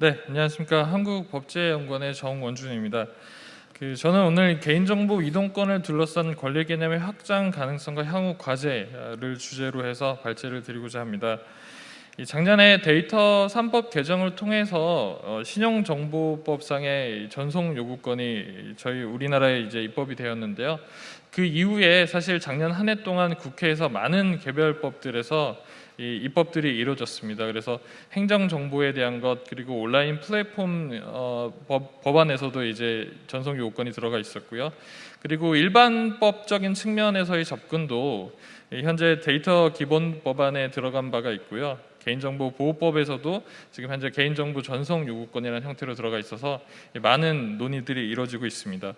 네, 안녕하십니까. 한국법제연구원의 정원준입니다. 저는 오늘 개인정보 이동권을 둘러싼 권리 개념의 확장 가능성과 향후 과제를 주제로 해서 발제를 드리고자 합니다. 작년에 데이터 3법 개정을 통해서 신용정보법상의 전송 요구권이 저희 우리나라에 이제 입법이 되었는데요. 그 이후에 사실 작년 한 해 동안 국회에서 많은 개별법들에서 이 입법들이 이루어졌습니다. 그래서 행정정보에 대한 것, 그리고 온라인 플랫폼 법안에서도 이제 전송 요건이 들어가 있었고요. 그리고 일반법적인 측면에서의 접근도 현재 데이터 기본 법안에 들어간 바가 있고요. 개인정보 보호법에서도 지금 현재 개인정보 전송 요구권이라는 형태로 들어가 있어서 많은 논의들이 이루어지고 있습니다.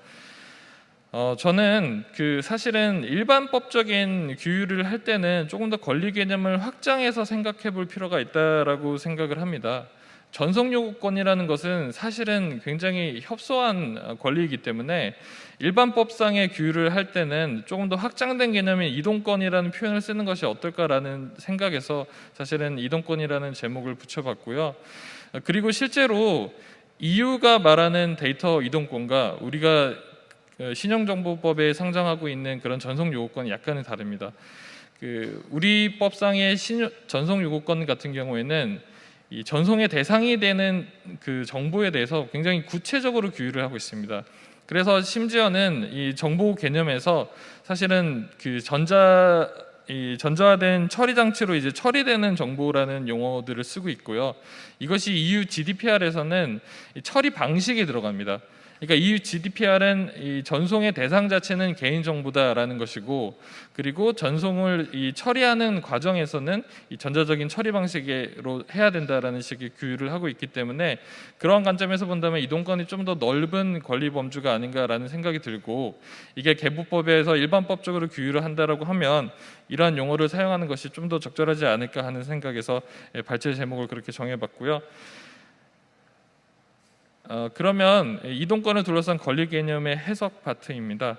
저는 사실은 일반법적인 규율을 할 때는 조금 더 권리 개념을 확장해서 생각해 볼 필요가 있다라고 생각을 합니다. 전송 요구권이라는 것은 사실은 굉장히 협소한 권리이기 때문에 일반법상의 규율을 할 때는 조금 더 확장된 개념인 이동권이라는 표현을 쓰는 것이 어떨까라는 생각에서 사실은 이동권이라는 제목을 붙여봤고요. 그리고 실제로 EU가 말하는 데이터 이동권과 우리가 신용정보법에 상정하고 있는 그런 전송 요구권이 약간은 다릅니다. 우리 법상의 전송 요구권 같은 경우에는 이 전송의 대상이 되는 그 정보에 대해서 굉장히 구체적으로 규율을 하고 있습니다. 그래서 심지어는 이 정보 개념에서 사실은 전자화된 처리 장치로 이제 처리되는 정보라는 용어들을 쓰고 있고요. 이것이 EU GDPR에서는 처리 방식이 들어갑니다. 그러니까 EU GDPR은 이 전송의 대상 자체는 개인정보다라는 것이고, 그리고 전송을 처리하는 과정에서는 이 전자적인 처리 방식으로 해야 된다라는 식의 규율을 하고 있기 때문에 그러한 관점에서 본다면 이동권이 좀 더 넓은 권리 범주가 아닌가라는 생각이 들고, 이게 개부법에서 일반법적으로 규율을 한다라고 하면 이러한 용어를 사용하는 것이 좀 더 적절하지 않을까 하는 생각에서 발제 제목을 그렇게 정해봤고요. 그러면 이동권을 둘러싼 권리 개념의 해석 파트입니다.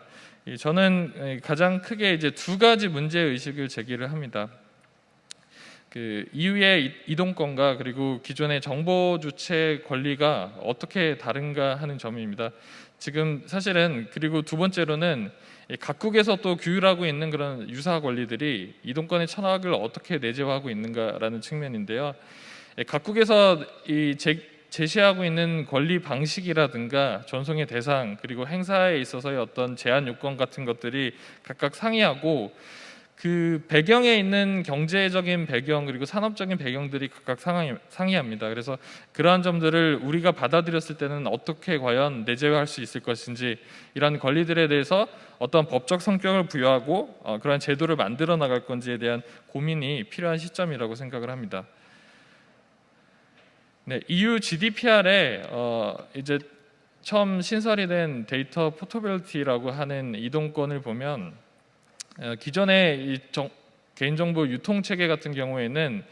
저는 가장 크게 이제 두 가지 문제 의식을 제기를 합니다. EU의 이동권과 그리고 기존의 정보 주체 권리가 어떻게 다른가 하는 점입니다. 지금 사실은, 그리고 두 번째로는 각국에서 또 규율하고 있는 그런 유사 권리들이 이동권의 철학을 어떻게 내재화하고 있는가라는 측면인데요. 각국에서 제시하고 있는 권리 방식이라든가 전송의 대상, 그리고 행사에 있어서의 어떤 제한 요건 같은 것들이 각각 상이하고, 그 배경에 있는 경제적인 배경 그리고 산업적인 배경들이 각각 상이합니다. 그래서 그러한 점들을 우리가 받아들였을 때는 어떻게 과연 내재화할 수 있을 것인지, 이러한 권리들에 대해서 어떤 법적 성격을 부여하고 그러한 제도를 만들어 나갈 건지에 대한 고민이 필요한 시점이라고 생각을 합니다. 네, EU GDPR에 이제 처음 신설이 된 데이터 포터빌리티라고 하는 이동권을 보면, 기존의 개인정보 유통 체계 같은 경우에는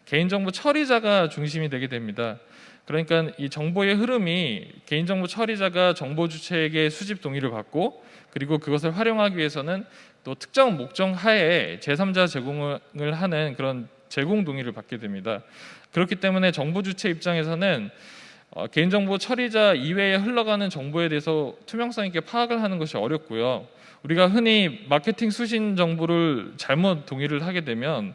개인정보 처리자가 중심이 되게 됩니다. 그러니까 이 정보의 흐름이 개인정보 처리자가 정보 주체에게 수집 동의를 받고, 그리고 그것을 활용하기 위해서는 또 특정 목적 하에 제3자 제공을 하는 그런 제공 동의를 받게 됩니다. 그렇기 때문에 정보 주체 입장에서는 개인정보 처리자 이외에 흘러가는 정보에 대해서 투명성 있게 파악을 하는 것이 어렵고요. 우리가 흔히 마케팅 수신 정보를 잘못 동의를 하게 되면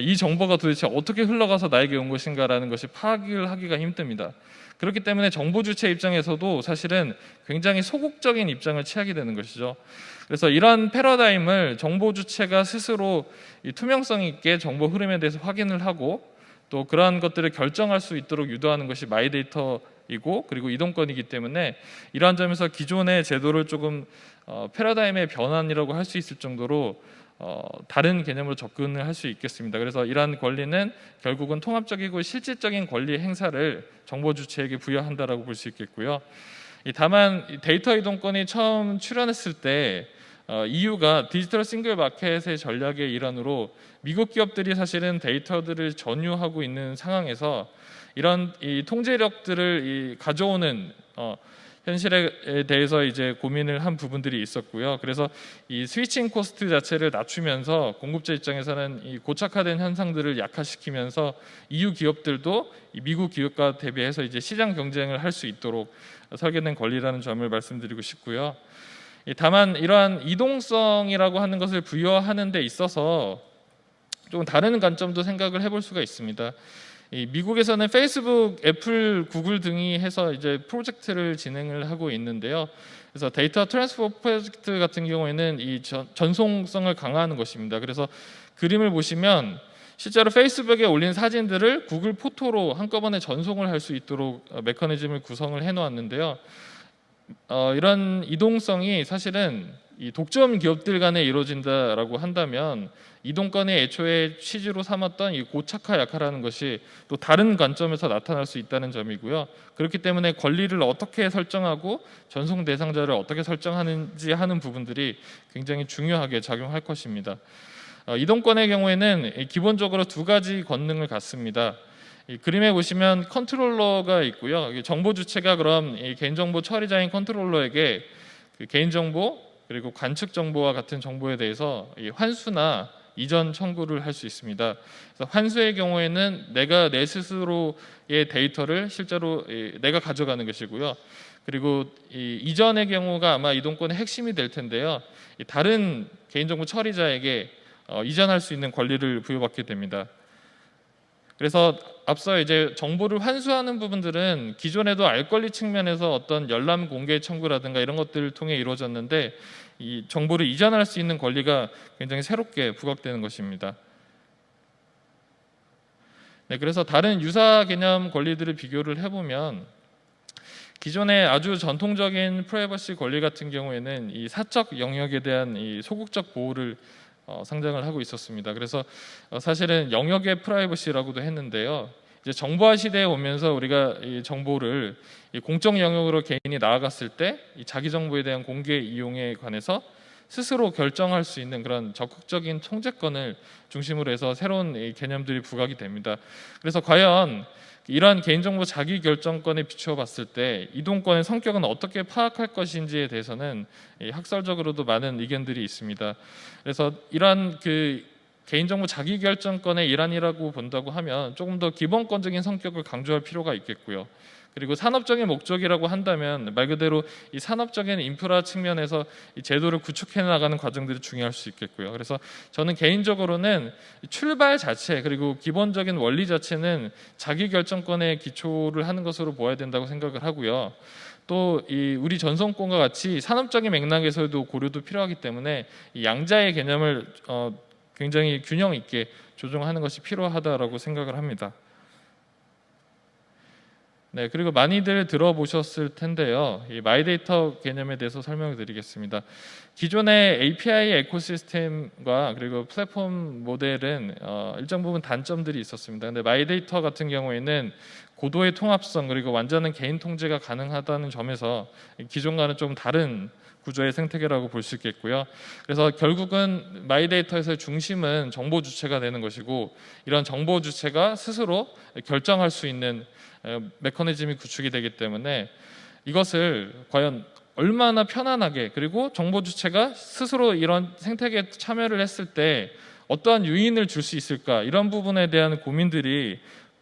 이 정보가 도대체 어떻게 흘러가서 나에게 온 것인가라는 것이 파악을 하기가 힘듭니다. 그렇기 때문에 정보 주체 입장에서도 사실은 굉장히 소극적인 입장을 취하게 되는 것이죠. 그래서 이러한 패러다임을 정보 주체가 스스로 이 투명성 있게 정보 흐름에 대해서 확인을 하고, 또 그러한 것들을 결정할 수 있도록 유도하는 것이 마이데이터이고, 그리고 이동권이기 때문에 이러한 점에서 기존의 제도를 조금 패러다임의 변환이라고 할 수 있을 정도로 다른 개념으로 접근을 할 수 있겠습니다. 그래서 이러한 권리는 결국은 통합적이고 실질적인 권리 행사를 정보 주체에게 부여한다라고 볼 수 있겠고요. 다만 데이터 이동권이 처음 출현했을 때 EU가 디지털 싱글 마켓의 전략의 일환으로 미국 기업들이 사실은 데이터들을 전유하고 있는 상황에서 이런 이 통제력들을 가져오는 현실에 대해서 이제 고민을 한 부분들이 있었고요. 그래서 이 스위칭 코스트 자체를 낮추면서 공급자 입장에서는 이 고착화된 현상들을 약화시키면서 EU 기업들도 이 미국 기업과 대비해서 이제 시장 경쟁을 할 수 있도록 설계된 권리라는 점을 말씀드리고 싶고요. 다만 이러한 이동성이라고 하는 것을 부여하는 데 있어서 조금 다른 관점도 생각을 해볼 수가 있습니다. 미국에서는 페이스북, 애플, 구글 등이 해서 이제 프로젝트를 진행을 하고 있는데요. 그래서 데이터 트랜스퍼 프로젝트 같은 경우에는 이 전송성을 강화하는 것입니다. 그래서 그림을 보시면 실제로 페이스북에 올린 사진들을 구글 포토로 한꺼번에 전송을 할 수 있도록 메커니즘을 구성을 해놓았는데요. 이런 이동성이 사실은 이 독점 기업들 간에 이루어진다라고 한다면 이동권이 애초에 취지로 삼았던 이 고착화 약화라는 것이 또 다른 관점에서 나타날 수 있다는 점이고요. 그렇기 때문에 권리를 어떻게 설정하고 전송 대상자를 어떻게 설정하는지 하는 부분들이 굉장히 중요하게 작용할 것입니다. 이동권의 경우에는 기본적으로 두 가지 권능을 갖습니다. 이 그림에 보시면 컨트롤러가 있고요. 정보 주체가 그럼 이 개인정보 처리자인 컨트롤러에게 그 개인정보 그리고 관측 정보와 같은 정보에 대해서 이 환수나 이전 청구를 할 수 있습니다. 그래서 환수의 경우에는 내가 내 스스로의 데이터를 실제로 내가 가져가는 것이고요. 그리고 이전의 경우가 아마 이동권의 핵심이 될 텐데요. 다른 개인정보 처리자에게 이전할 수 있는 권리를 부여받게 됩니다. 그래서 앞서 이제 정보를 환수하는 부분들은 기존에도 알 권리 측면에서 어떤 열람 공개 청구라든가 이런 것들을 통해 이루어졌는데 이 정보를 이전할 수 있는 권리가 굉장히 새롭게 부각되는 것입니다. 네, 그래서 다른 유사 개념 권리들을 비교를 해보면 기존의 아주 전통적인 프라이버시 권리 같은 경우에는 이 사적 영역에 대한 이 소극적 보호를 상정을 하고 있었습니다. 그래서 사실은 영역의 프라이버시라고도 했는데요. 이제 정보화 시대에 오면서 우리가 이 정보를 이 공적 영역으로 개인이 나아갔을 때 이 자기 정보에 대한 공개 이용에 관해서 스스로 결정할 수 있는 그런 적극적인 통제권을 중심으로 해서 새로운 이 개념들이 부각이 됩니다. 그래서 과연 이러한 개인정보 자기결정권에 비추어 봤을 때 이동권의 성격은 어떻게 파악할 것인지에 대해서는 학설적으로도 많은 의견들이 있습니다. 그래서 이러한 그 개인정보 자기결정권의 일환이라고 본다고 하면 조금 더 기본권적인 성격을 강조할 필요가 있겠고요. 그리고 산업적인 목적이라고 한다면 말 그대로 이 산업적인 인프라 측면에서 이 제도를 구축해 나가는 과정들이 중요할 수 있겠고요. 그래서 저는 개인적으로는 출발 자체 그리고 기본적인 원리 자체는 자기결정권에 기초를 하는 것으로 보아야 된다고 생각을 하고요. 또 이 우리 전송권과 같이 산업적인 맥락에서도 고려도 필요하기 때문에 이 양자의 개념을 굉장히 균형 있게 조정하는 것이 필요하다라고 생각을 합니다. 네, 그리고 많이들 들어보셨을 텐데요. 이 마이데이터 개념에 대해서 설명을 드리겠습니다. 기존의 API 에코시스템과 그리고 플랫폼 모델은 일정 부분 단점들이 있었습니다. 근데 마이데이터 같은 경우에는 고도의 통합성 그리고 완전한 개인 통제가 가능하다는 점에서 기존과는 좀 다른 구조의 생태계라고 볼 수 있겠고요. 그래서 결국은 마이데이터에서의 중심은 정보 주체가 되는 것이고 이런 정보 주체가 스스로 결정할 수 있는 메커니즘이 구축이 되기 때문에 이것을 과연 얼마나 편안하게 그리고 정보 주체가 스스로 이런 생태계에 참여를 했을 때 어떠한 유인을 줄 수 있을까 이런 부분에 대한 고민들이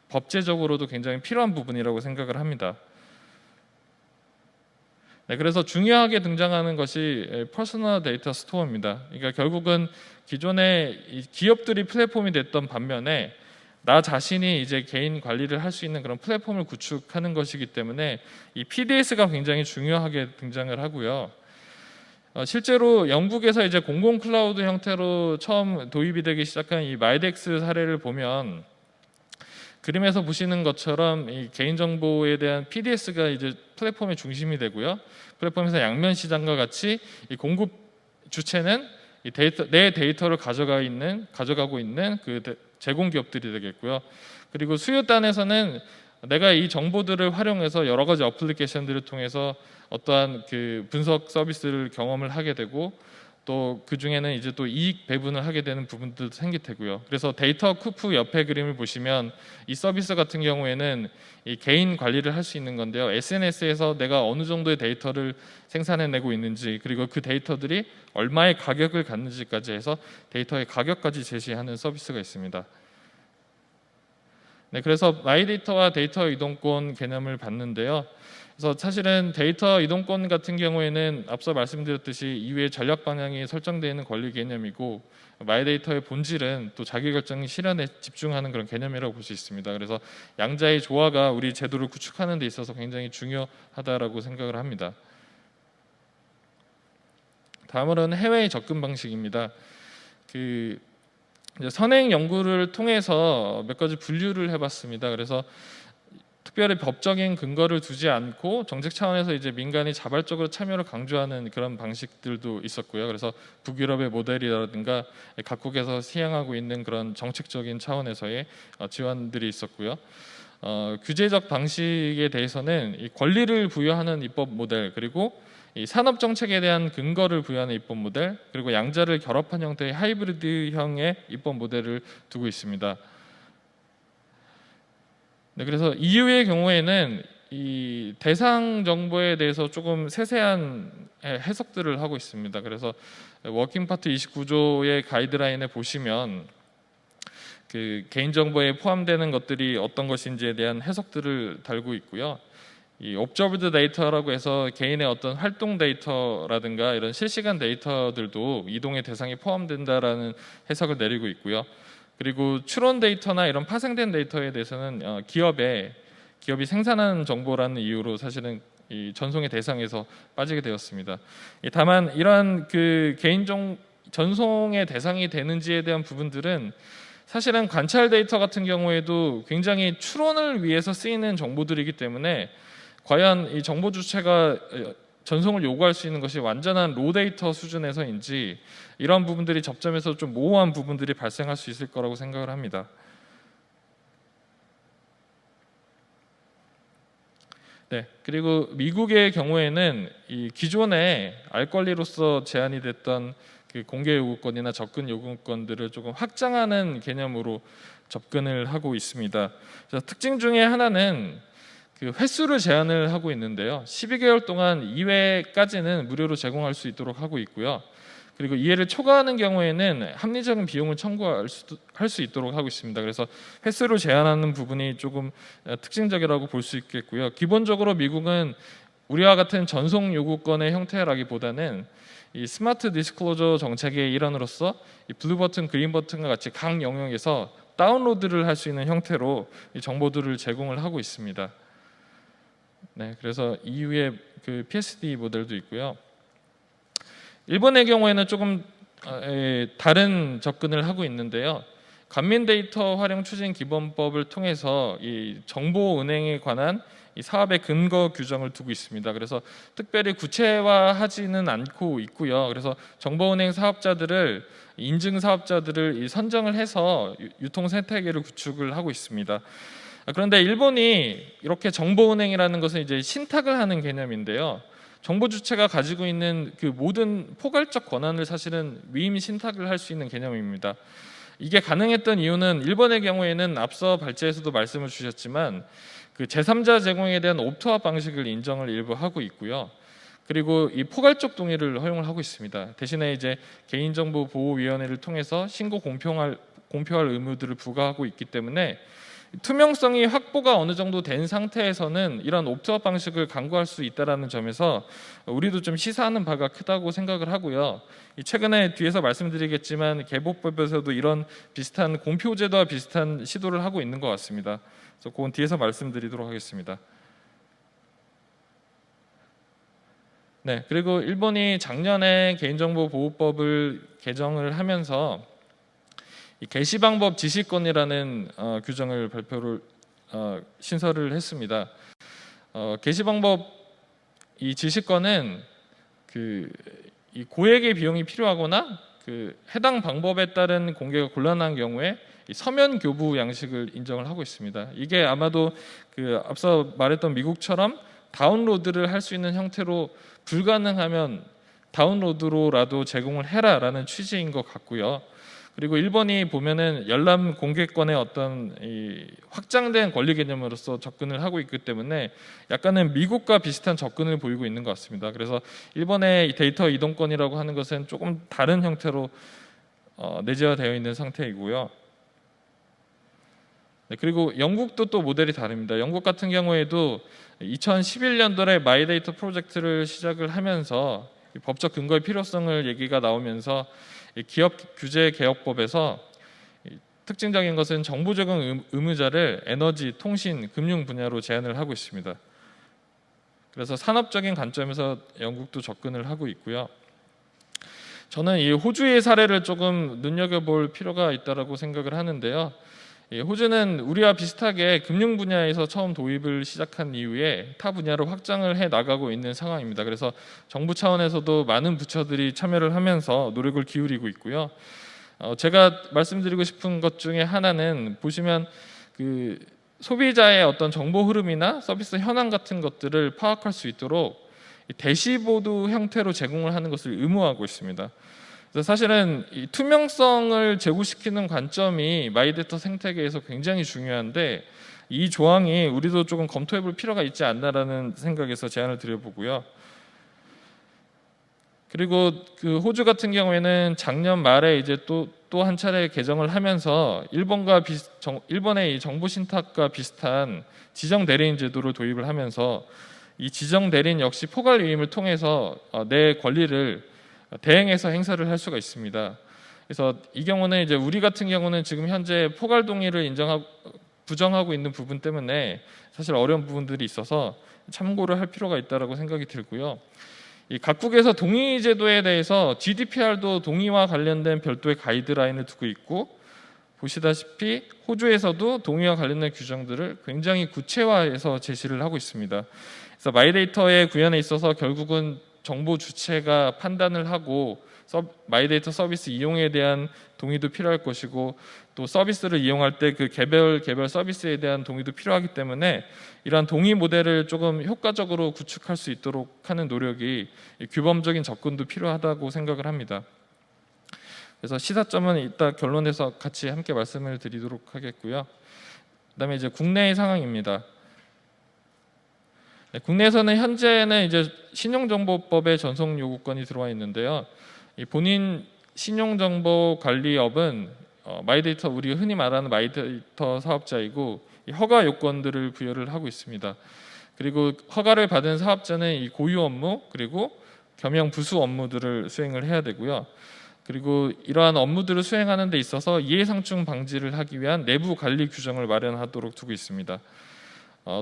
법제적으로도 굉장히 필요한 부분이라고 생각을 합니다. 네, 그래서 중요하게 등장하는 것이 퍼스널 데이터 스토어입니다. 그러니까 결국은 기존의 기업들이 플랫폼이 됐던 반면에 나 자신이 이제 개인 관리를 할 수 있는 그런 플랫폼을 구축하는 것이기 때문에 이 PDS가 굉장히 중요하게 등장을 하고요. 실제로 영국에서 이제 공공 클라우드 형태로 처음 도입이 되기 시작한 이 마이덱스 사례를 보면 그림에서 보시는 것처럼 이 개인정보에 대한 PDS가 이제 플랫폼의 중심이 되고요. 플랫폼에서 양면 시장과 같이 이 공급 주체는 이 내 데이터를 가져가고 있는 그 제공 기업들이 되겠고요. 그리고 수요단에서는 내가 이 정보들을 활용해서 여러 가지 어플리케이션들을 통해서 어떠한 그 분석 서비스를 경험을 하게 되고 또 그 중에는 이제 또 이익 배분을 하게 되는 부분도 생길 테고요. 그래서 데이터 쿠프 옆에 그림을 보시면 이 서비스 같은 경우에는 이 개인 관리를 할 수 있는 건데요. SNS에서 내가 어느 정도의 데이터를 생산해내고 있는지, 그리고 그 데이터들이 얼마의 가격을 갖는지까지 해서 데이터의 가격까지 제시하는 서비스가 있습니다. 네, 그래서 마이데이터와 데이터 이동권 개념을 봤는데요. 그래서 사실은 데이터 이동권 같은 경우에는 앞서 말씀드렸듯이 이후에 전략 방향이 설정되어 있는 권리 개념이고, 마이데이터의 본질은 또 자기결정 실현에 집중하는 그런 개념이라고 볼 수 있습니다. 그래서 양자의 조화가 우리 제도를 구축하는 데 있어서 굉장히 중요하다라고 생각을 합니다. 다음으로는 해외의 접근 방식입니다. 이제 선행 연구를 통해서 몇 가지 분류를 해봤습니다. 그래서 특별히 법적인 근거를 두지 않고 정책 차원에서 이제 민간이 자발적으로 참여를 강조하는 그런 방식들도 있었고요. 그래서 북유럽의 모델이라든가 각국에서 시행하고 있는 그런 정책적인 차원에서의 지원들이 있었고요. 규제적 방식에 대해서는 이 권리를 부여하는 입법 모델, 그리고 이 산업 정책에 대한 근거를 부여하는 입법 모델, 그리고 양자를 결합한 형태의 하이브리드형의 입법 모델을 두고 있습니다. 네, 그래서 EU의 경우에는 이 대상 정보에 대해서 조금 세세한 해석들을 하고 있습니다. 그래서 워킹 파트 29조의 가이드라인에 보시면 그 개인정보에 포함되는 것들이 어떤 것인지에 대한 해석들을 달고 있고요. 이 observed 데이터라고 해서 개인의 어떤 활동 데이터라든가 이런 실시간 데이터들도 이동의 대상에 포함된다라는 해석을 내리고 있고요. 그리고 추론 데이터나 이런 파생된 데이터에 대해서는 기업이 생산하는 정보라는 이유로 사실은 이 전송의 대상에서 빠지게 되었습니다. 다만 이러한 그 전송의 대상이 되는지에 대한 부분들은 사실은 관찰 데이터 같은 경우에도 굉장히 추론을 위해서 쓰이는 정보들이기 때문에 과연 이 정보 주체가 전송을 요구할 수 있는 것이 완전한 로 데이터 수준에서인지 이런 부분들이 접점에서 좀 모호한 부분들이 발생할 수 있을 거라고 생각을 합니다. 네, 그리고 미국의 경우에는 이 기존에 알 권리로서 제한이 됐던 그 공개 요구권이나 접근 요구권들을 조금 확장하는 개념으로 접근을 하고 있습니다. 그래서 특징 중에 하나는 그 횟수를 제한을 하고 있는데요. 12개월 동안 2회까지는 무료로 제공할 수 있도록 하고 있고요. 그리고 이해를 초과하는 경우에는 합리적인 비용을 청구할 수 있도록 하고 있습니다. 그래서 횟수를 제한하는 부분이 조금 특징적이라고 볼 수 있겠고요. 기본적으로 미국은 우리와 같은 전송 요구권의 형태라기보다는 이 스마트 디스클로저 정책의 일환으로서 이 블루 버튼, 그린 버튼과 같이 각 영역에서 다운로드를 할 수 있는 형태로 이 정보들을 제공을 하고 있습니다. 네, 그래서 EU의 그 PSD 모델도 있고요. 일본의 경우에는 조금 다른 접근을 하고 있는데요. 관민 데이터 활용 추진 기본법을 통해서 이 정보 은행에 관한 이 사업의 근거 규정을 두고 있습니다. 그래서 특별히 구체화하지는 않고 있고요. 그래서 정보은행 사업자들을 인증 사업자들을 선정을 해서 유통 생태계를 구축을 하고 있습니다. 그런데 일본이 이렇게 정보은행이라는 것은 이제 신탁을 하는 개념인데요. 정보 주체가 가지고 있는 그 모든 포괄적 권한을 사실은 위임 신탁을 할 수 있는 개념입니다. 이게 가능했던 이유는 일본의 경우에는 앞서 발제에서도 말씀을 주셨지만 그 제3자 제공에 대한 옵트아웃 방식을 인정을 일부 하고 있고요. 그리고 이 포괄적 동의를 허용을 하고 있습니다. 대신에 이제 개인정보보호위원회를 통해서 신고 공표할 의무들을 부과하고 있기 때문에 투명성이 확보가 어느 정도 된 상태에서는 이런 옵트아웃 방식을 강구할 수 있다는 점에서 우리도 좀 시사하는 바가 크다고 생각을 하고요. 최근에 뒤에서 말씀드리겠지만 개보법에서도 이런 비슷한 공표제도와 비슷한 시도를 하고 있는 것 같습니다. 그래서 그건 뒤에서 말씀드리도록 하겠습니다. 네, 그리고 일본이 작년에 개인정보보호법을 개정을 하면서 이 게시방법 지시권이라는 규정을 신설을 했습니다. 게시방법 이 지시권은 이 고액의 비용이 필요하거나 그 해당 방법에 따른 공개가 곤란한 경우에 이 서면 교부 양식을 인정을 하고 있습니다. 이게 아마도 그 앞서 말했던 미국처럼 다운로드를 할 수 있는 형태로 불가능하면 다운로드로라도 제공을 해라라는 취지인 것 같고요. 그리고 일본이 보면은 열람 공개권의 어떤 이 확장된 권리 개념으로서 접근을 하고 있기 때문에 약간은 미국과 비슷한 접근을 보이고 있는 것 같습니다. 그래서 일본의 데이터 이동권이라고 하는 것은 조금 다른 형태로 내재화되어 있는 상태이고요. 네, 그리고 영국도 또 모델이 다릅니다. 영국 같은 경우에도 2011년도에 마이데이터 프로젝트를 시작을 하면서 법적 근거의 필요성을 얘기가 나오면서 기업 규제 개혁법에서 특징적인 것은 정보 제공 의무자를 에너지, 통신, 금융 분야로 제한을 하고 있습니다. 그래서 산업적인 관점에서 영국도 접근을 하고 있고요. 저는 이 호주의 사례를 조금 눈여겨볼 필요가 있다고 생각을 하는데요. 호주는 우리와 비슷하게 금융 분야에서 처음 도입을 시작한 이후에 타 분야로 확장을 해 나가고 있는 상황입니다. 그래서 정부 차원에서도 많은 부처들이 참여를 하면서 노력을 기울이고 있고요. 제가 말씀드리고 싶은 것 중에 하나는 보시면 그 소비자의 어떤 정보 흐름이나 서비스 현황 같은 것들을 파악할 수 있도록 대시보드 형태로 제공을 하는 것을 의무화하고 있습니다. 그래서 사실은 이 투명성을 제고시키는 관점이 마이데이터 생태계에서 굉장히 중요한데 이 조항이 우리도 조금 검토해볼 필요가 있지 않나라는 생각에서 제안을 드려보고요. 그리고 그 호주 같은 경우에는 작년 말에 이제 또 한 차례 개정을 하면서 일본의 이 정보 신탁과 비슷한 지정 대리인 제도를 도입을 하면서 이 지정 대리인 역시 포괄 위임을 통해서 내 권리를 대행해서 행사를 할 수가 있습니다. 그래서 이 경우는 이제 우리 같은 경우는 지금 현재 포괄 동의를 부정하고 있는 부분 때문에 사실 어려운 부분들이 있어서 참고를 할 필요가 있다고 생각이 들고요. 이 각국에서 동의 제도에 대해서 GDPR도 동의와 관련된 별도의 가이드라인을 두고 있고 보시다시피 호주에서도 동의와 관련된 규정들을 굉장히 구체화해서 제시를 하고 있습니다. 그래서 마이데이터의 구현에 있어서 결국은 정보 주체가 판단을 하고 마이데이터 서비스 이용에 대한 동의도 필요할 것이고 또 서비스를 이용할 때 그 개별 서비스에 대한 동의도 필요하기 때문에 이러한 동의 모델을 조금 효과적으로 구축할 수 있도록 하는 노력이 규범적인 접근도 필요하다고 생각을 합니다. 그래서 시사점은 이따 결론에서 같이 함께 말씀을 드리도록 하겠고요. 그다음에 이제 국내의 상황입니다. 네, 국내에서는 현재는 이제 신용정보법의 전속 요구권이 들어와 있는데요. 이 본인 신용정보관리업은 마이데이터 우리가 흔히 말하는 마이데이터 사업자이고 이 허가 요건들을 부여를 하고 있습니다. 그리고 허가를 받은 사업자는 이 고유 업무 그리고 겸용 부수 업무들을 수행을 해야 되고요. 그리고 이러한 업무들을 수행하는 데 있어서 이해상충 방지를 하기 위한 내부 관리 규정을 마련하도록 두고 있습니다.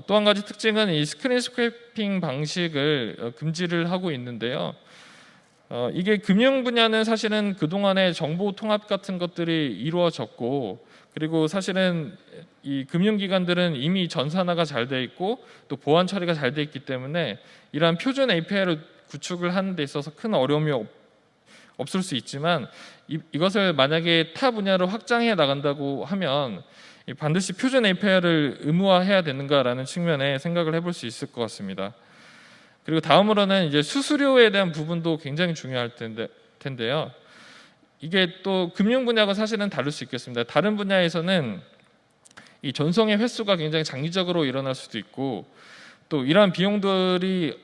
또 한 가지 특징은 이 스크린 스크래핑 방식을 금지를 하고 있는데요. 이게 금융 분야는 사실은 그동안에 정보 통합 같은 것들이 이루어졌고 그리고 사실은 이 금융기관들은 이미 전산화가 잘 돼 있고 또 보안 처리가 잘 돼 있기 때문에 이러한 표준 API를 구축을 하는 데 있어서 큰 어려움이 없을 수 있지만 이것을 만약에 타 분야로 확장해 나간다고 하면 반드시 표준 API를 의무화해야 되는가라는 측면에 생각을 해볼 수 있을 것 같습니다. 그리고 다음으로는 이제 수수료에 대한 부분도 굉장히 중요할 텐데요. 이게 또 금융 분야가 사실은 다를 수 있겠습니다. 다른 분야에서는 이 전송의 횟수가 굉장히 장기적으로 일어날 수도 있고 또 이러한 비용들이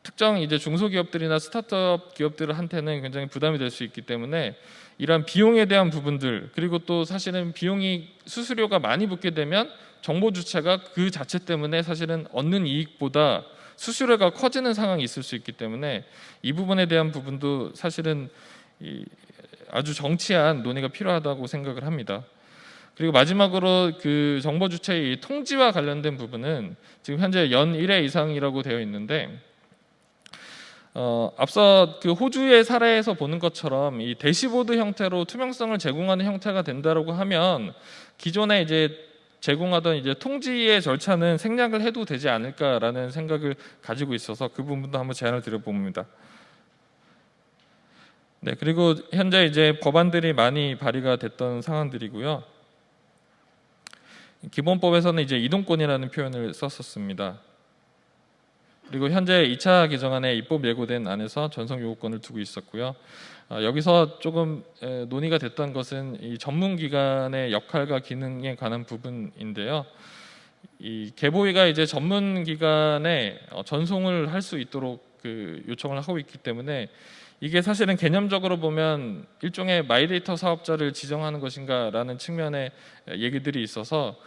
특정 이제 중소기업들이나 스타트업 기업들한테는 굉장히 부담이 될 수 있기 때문에 이러한 비용에 대한 부분들 그리고 또 사실은 비용이 수수료가 많이 붙게 되면 정보 주체가 그 자체 때문에 사실은 얻는 이익보다 수수료가 커지는 상황이 있을 수 있기 때문에 이 부분에 대한 부분도 사실은 아주 정치한 논의가 필요하다고 생각을 합니다. 그리고 마지막으로 그 정보 주체의 통지와 관련된 부분은 지금 현재 연 1회 이상이라고 되어 있는데 앞서 그 호주의 사례에서 보는 것처럼 이 대시보드 형태로 투명성을 제공하는 형태가 된다라고 하면 기존에 이제 제공하던 이제 통지의 절차는 생략을 해도 되지 않을까라는 생각을 가지고 있어서 그 부분도 한번 제안을 드려봅니다. 네, 그리고 현재 이제 법안들이 많이 발의가 됐던 상황들이고요. 기본법에서는 이제 이동권이라는 표현을 썼었습니다. 그리고 현재 2차 개정안에 입법 예고된 안에서 전송 요구권을 두고 있었고요. 여기서 조금 논의가 됐던 것은 이 전문기관의 역할과 기능에 관한 부분인데요. 이 개보위가 이제 전문기관에 전송을 할 수 있도록 그 요청을 하고 있기 때문에 이게 사실은 개념적으로 보면 일종의 마이데이터 사업자를 지정하는 것인가라는 측면의 얘기들이 있어서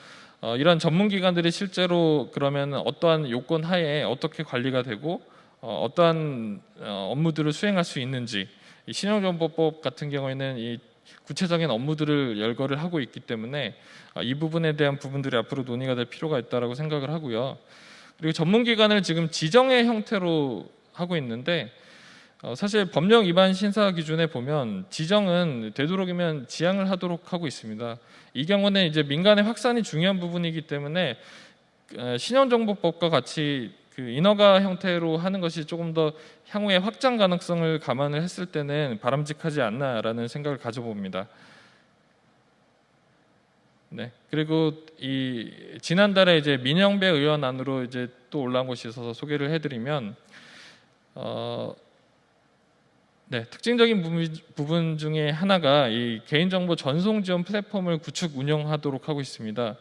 이런 전문기관들이 실제로 그러면 어떠한 요건 하에 어떻게 관리가 되고 어떠한 업무들을 수행할 수 있는지, 이 신용정보법 같은 경우에는 이 구체적인 업무들을 열거를 하고 있기 때문에 이 부분에 대한 부분들이 앞으로 논의가 될 필요가 있다라고 생각을 하고요. 그리고 전문기관을 지금 지정의 형태로 하고 있는데 사실 법령 위반 신사 기준에 보면 지정은 되도록이면 지양을 하도록 하고 있습니다. 이 경우는 이제 민간의 확산이 중요한 부분이기 때문에 신용정보법과 같이 그 인허가 형태로 하는 것이 조금 더 향후에 확장 가능성을 감안을 했을 때는 바람직하지 않나라는 생각을 가져봅니다. 네. 그리고 이 지난달에 이제 민영배 의원안으로 이제 또 올라온 것이 있어서 소개를 해드리면 네, 특징적인 부분 중에 하나가 이 개인정보 전송 지원 플랫폼을 구축 운영하도록 하고 있습니다.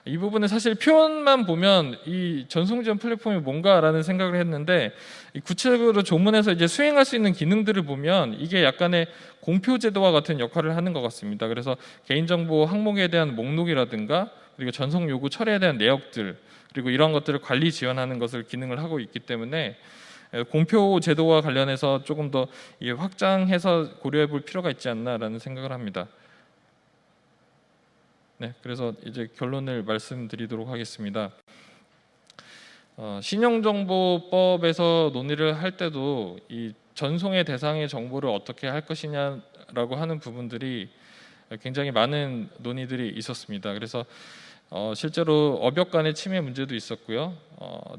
이 부분은 사실 표현만 보면 이 전송 지원 플랫폼이 뭔가라는 생각을 했는데 구체적으로 조문에서 이제 수행할 수 있는 기능들을 보면 이게 약간의 공표 제도와 같은 역할을 하는 것 같습니다. 그래서 개인정보 항목에 대한 목록이라든가 그리고 전송 요구 처리에 대한 내역들 그리고 이런 것들을 관리 지원하는 것을 기능을 하고 있기 때문에 공표 제도와 관련해서 조금 더 확장해서 고려해 볼 필요가 있지 않나라는 생각을 합니다. 네, 그래서 이제 결론을 말씀드리도록 하겠습니다. 신용정보법에서 논의를 할 때도 이 전송의 대상의 정보를 어떻게 할 것이냐라고 하는 부분들이 굉장히 많은 논의들이 있었습니다. 그래서 실제로 업역 간의 침해 문제도 있었고요.